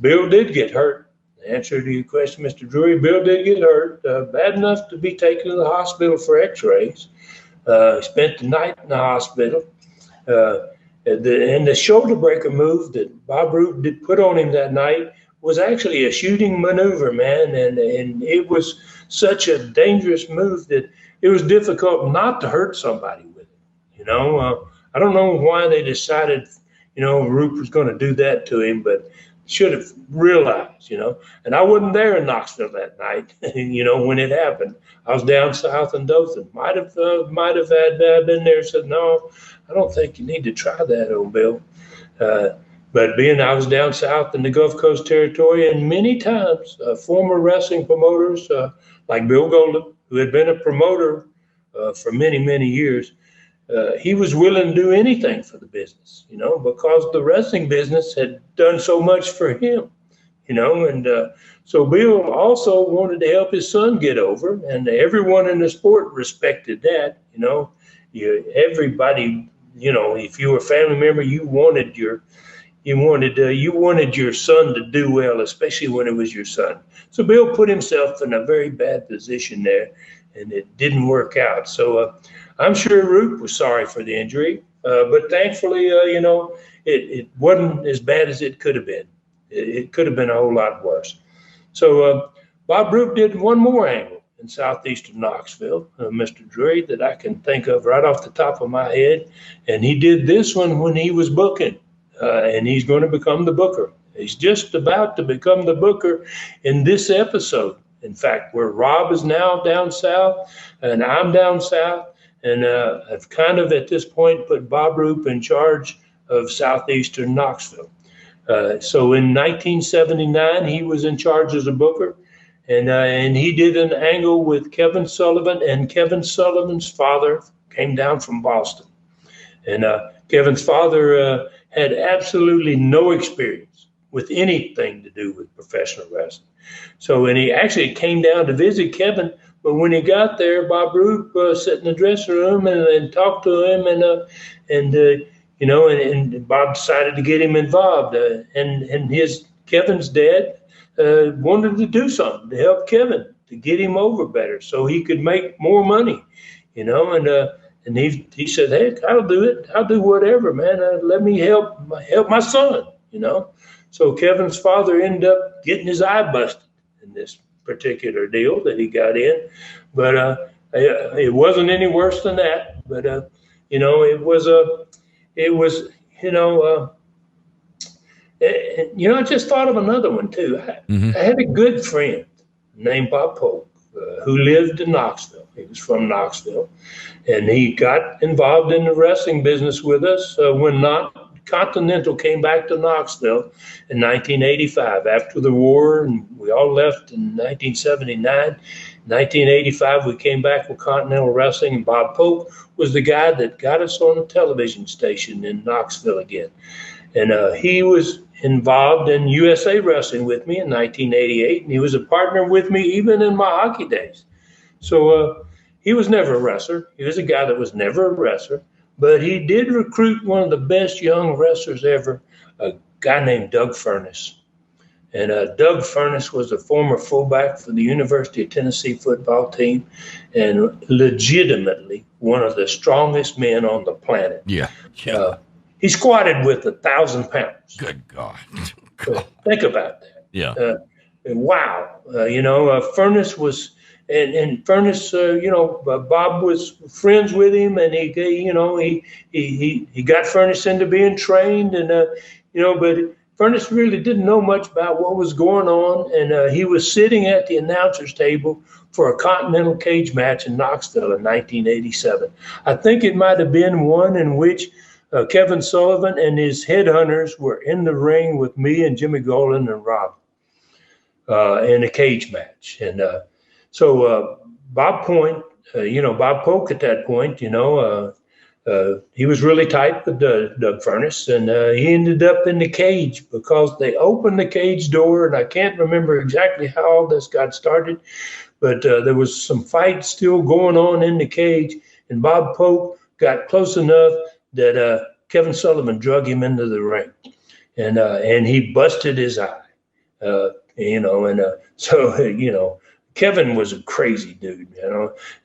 Bill did get hurt. The answer to your question, Mr. Drury, Bill did get hurt, bad enough to be taken to the hospital for x-rays. He spent the night in the hospital. And the shoulder breaker move that Bob Roop did put on him that night was actually a shooting maneuver, man. And it was such a dangerous move that it was difficult not to hurt somebody with it. I don't know why they decided, Roop was going to do that to him, but should have realized, and I wasn't there in Knoxville that night, when it happened. I was down south in Dothan. Might have had been there and said, no, I don't think you need to try that, old Bill. But being I was down south in the Gulf Coast territory, and many times former wrestling promoters like Bill Golden, who had been a promoter for many, many years, he was willing to do anything for the business, because the wrestling business had done so much for him, and so Bill also wanted to help his son get over, and everyone in the sport respected that, everybody, if you were a family member, you wanted your son to do well, especially when it was your son. So Bill put himself in a very bad position there, and it didn't work out. So I'm sure Roop was sorry for the injury, but thankfully, it wasn't as bad as it could have been. It could have been a whole lot worse. So Bob Roop did one more angle in southeastern Knoxville, Mr. Drury, that I can think of right off the top of my head. And he did this one when he was booking, and he's going to become the booker. He's just about to become the booker in this episode. In fact, where Rob is now down south and I'm down south, and I've kind of at this point put Bob Roop in charge of southeastern Knoxville. So in 1979, he was in charge as a booker, and he did an angle with Kevin Sullivan, and Kevin Sullivan's father came down from Boston. And Kevin's father had absolutely no experience with anything to do with professional wrestling. So when he actually came down to visit Kevin, but when he got there, Bob Roop sat in the dressing room and talked to him, and Bob decided to get him involved. And Kevin's dad wanted to do something to help Kevin, to get him over better so he could make more money, and he said, "Heck, I'll do it. I'll do whatever, man. Let me help my son, So Kevin's father ended up getting his eye busted in this particular deal that he got in, but it wasn't any worse than that. But I just thought of another one too. I had a good friend named Bob Polk who lived in Knoxville. He was from Knoxville, and he got involved in the wrestling business with us when Continental came back to Knoxville in 1985 after the war, and we all left in 1979. 1985, we came back with Continental Wrestling, and Bob Polk was the guy that got us on a television station in Knoxville again. And he was involved in USA Wrestling with me in 1988, and he was a partner with me even in my hockey days. So he was never a wrestler. He was a guy that was never a wrestler. But he did recruit one of the best young wrestlers ever, a guy named Doug Furness. And Doug Furness was a former fullback for the University of Tennessee football team, and legitimately one of the strongest men on the planet. Yeah. He squatted with 1,000 pounds. Good God. So think about that. Yeah. Wow. Furness was... And Furness, Bob was friends with him, and he got Furness into being trained, but Furness really didn't know much about what was going on, and he was sitting at the announcer's table for a Continental cage match in Knoxville in 1987. I think it might have been one in which Kevin Sullivan and his headhunters were in the ring with me and Jimmy Golan and Rob in a cage match, and. So Bob Polk at that point, he was really tight with Doug Furness, and he ended up in the cage because they opened the cage door, and I can't remember exactly how all this got started, but there was some fight still going on in the cage, and Bob Polk got close enough that Kevin Sullivan drug him into the ring, and he busted his eye, Kevin was a crazy dude,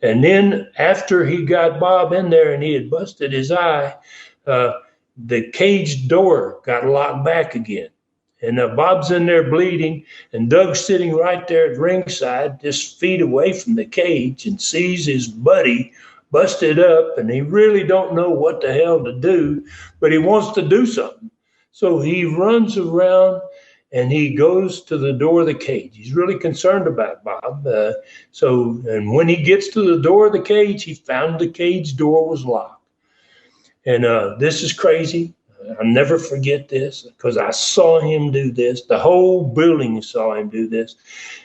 And then after he got Bob in there and he had busted his eye, the cage door got locked back again. And Bob's in there bleeding, and Doug's sitting right there at ringside, just feet away from the cage, and sees his buddy busted up, and he really don't know what the hell to do, but he wants to do something. So he runs around, and he goes to the door of the cage. He's really concerned about Bob. And when he gets to the door of the cage, he found the cage door was locked. And this is crazy. I'll never forget this because I saw him do this. The whole building saw him do this.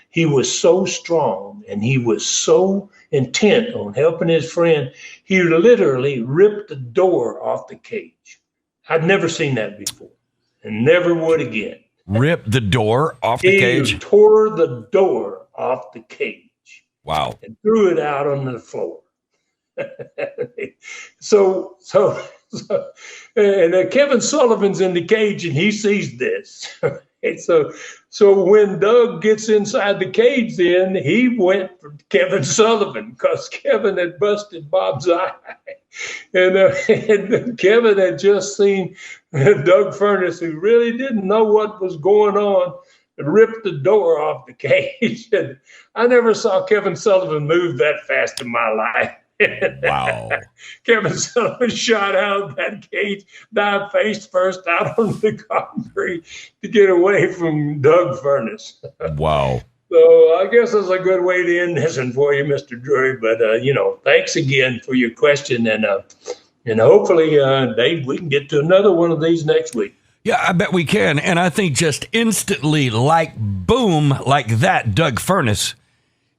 He was so strong and he was so intent on helping his friend. He literally ripped the door off the cage. I'd never seen that before and never would again. Rip the door off the cage? He tore the door off the cage. Wow. And threw it out on the floor. And Kevin Sullivan's in the cage and he sees this. And so when Doug gets inside the cage, then he went for Kevin Sullivan because Kevin had busted Bob's eye. And Kevin had just seen Doug Furness, who really didn't know what was going on, and ripped the door off the cage. And I never saw Kevin Sullivan move that fast in my life. Wow. Kevin Sullivan shot out of that cage, dived face first out on the concrete to get away from Doug Furness. Wow. So I guess that's a good way to end this one for you, Mr. Drury. But, thanks again for your question. And hopefully, Dave, we can get to another one of these next week. Yeah, I bet we can. And I think just instantly, like boom, like that, Doug Furness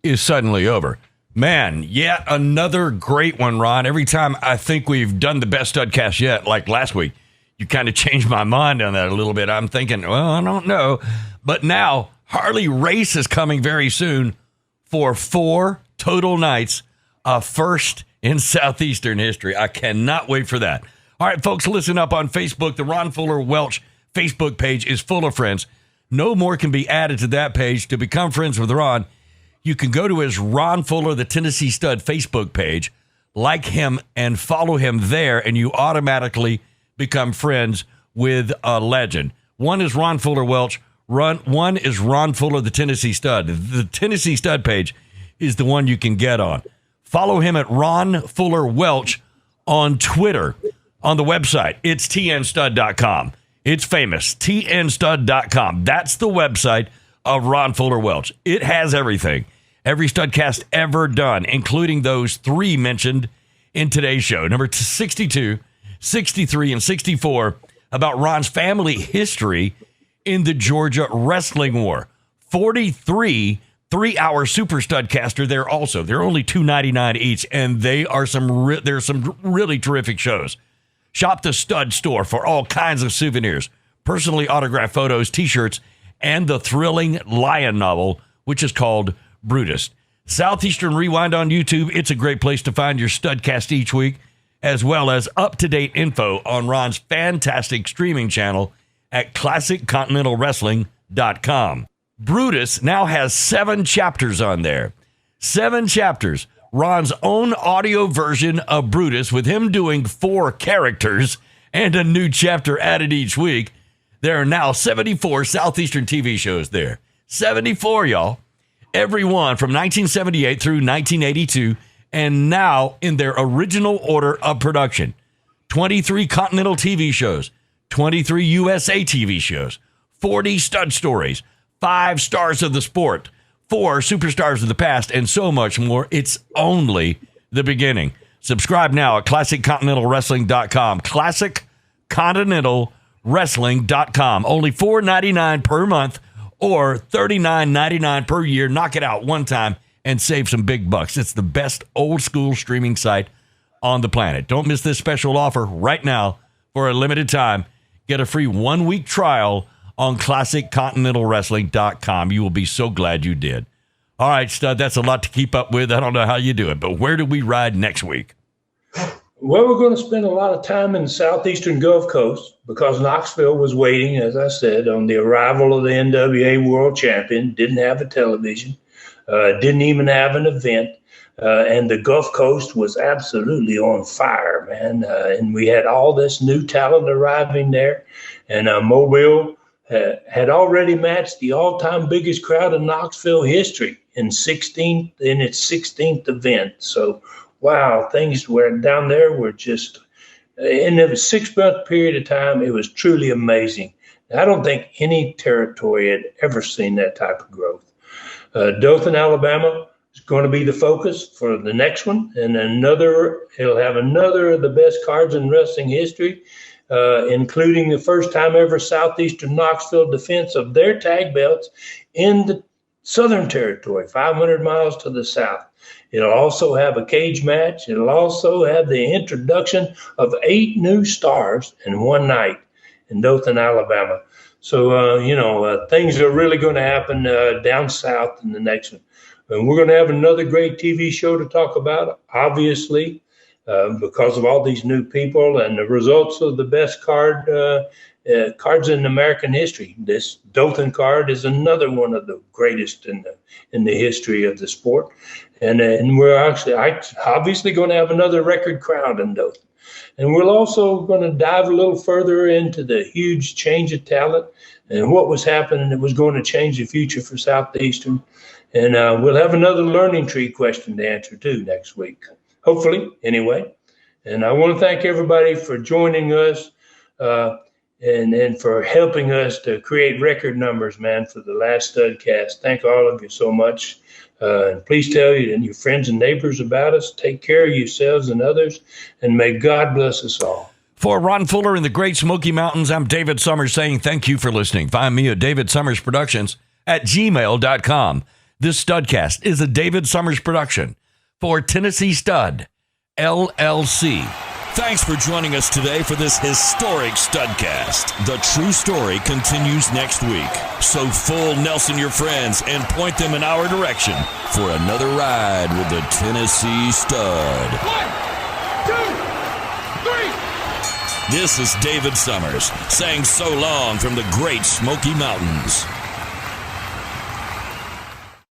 is suddenly over. Man, yet another great one, Ron. Every time I think we've done the best Studcast yet, like last week, you kind of changed my mind on that a little bit. I'm thinking, well, I don't know. But now, Harley Race is coming very soon for 4 total nights, a first in Southeastern history. I cannot wait for that. All right, folks, listen up on Facebook. The Ron Fuller Welch Facebook page is full of friends. No more can be added to that page. To become friends with Ron, you can go to his Ron Fuller, the Tennessee Stud Facebook page, like him and follow him there, and you automatically become friends with a legend. One is Ron Fuller Welch. One is Ron Fuller, the Tennessee Stud. The Tennessee Stud page is the one you can get on. Follow him at Ron Fuller Welch on Twitter. On the website, it's tnstud.com. It's famous, tnstud.com. That's the website of Ron Fuller Welch. It has everything. Every Studcast ever done, including those 3 mentioned in today's show. Number 62, 63, and 64, about Ron's family history in the Georgia Wrestling War. 43 3-hour Super Studcaster there also. They're only $2.99 each, and they are there's some really terrific shows. Shop the Stud Store for all kinds of souvenirs, personally autographed photos, T-shirts, and the thrilling Lion novel, which is called Brutus. Southeastern Rewind on YouTube. It's a great place to find your Studcast each week, as well as up-to-date info on Ron's fantastic streaming channel at ClassicContinentalWrestling.com. Brutus now has 7 chapters on there. 7 chapters. Ron's own audio version of Brutus, with him doing 4 characters and a new chapter added each week. There are now 74 Southeastern TV shows there. 74, y'all. Every one from 1978 through 1982, and now in their original order of production. 23 Continental TV shows, 23 USA TV shows, 40 stud stories, 5 stars of the sport, 4 superstars of the past, and so much more. It's only the beginning. Subscribe now at ClassicContinentalWrestling.com. ClassicContinentalWrestling.com. Only $4.99 per month or $39.99 per year. Knock it out one time and save some big bucks. It's the best old school streaming site on the planet. Don't miss this special offer right now for a limited time. Get a free 1-week trial on ClassicContinentalWrestling.com. You will be so glad you did. All right, Stud, that's a lot to keep up with. I don't know how you do it, but where do we ride next week? Well, we're going to spend a lot of time in the Southeastern Gulf Coast because Knoxville was waiting, as I said, on the arrival of the NWA World Champion. Didn't have a television, didn't even have an event. And the Gulf Coast was absolutely on fire, man. And we had all this new talent arriving there. And Mobile had already matched the all-time biggest crowd in Knoxville history in its 16th event. So, wow, things were down there were just, in a 6-month period of time, it was truly amazing. I don't think any territory had ever seen that type of growth. Dothan, Alabama is going to be the focus for the next one. And it'll have another of the best cards in wrestling history, including the first time ever Southeastern Knoxville defense of their tag belts in the Southern Territory, 500 miles to the south. It'll also have a cage match. It'll also have the introduction of 8 new stars in one night in Dothan, Alabama. So, things are really going to happen down south in the next one. And we're going to have another great TV show to talk about, obviously, because of all these new people and the results of the best cards in American history. This Dothan card is another one of the greatest in the history of the sport. And we're obviously going to have another record crowd in Dothan. And we're also going to dive a little further into the huge change of talent and what was happening that was going to change the future for Southeastern. And we'll have another learning tree question to answer too next week, hopefully, anyway. And I want to thank everybody for joining us and for helping us to create record numbers, man, for the last Studcast. Thank all of you so much. And please tell you and your friends and neighbors about us. Take care of yourselves and others, and may God bless us all. For Ron Fuller in the Great Smoky Mountains, I'm David Summers saying thank you for listening. Find me at David Summers Productions at gmail.com. This Studcast is a David Summers production for Tennessee Stud, LLC. Thanks for joining us today for this historic Studcast. The true story continues next week. So fool Nelson your friends and point them in our direction for another ride with the Tennessee Stud. 1, 2, 3. This is David Summers saying so long from the Great Smoky Mountains.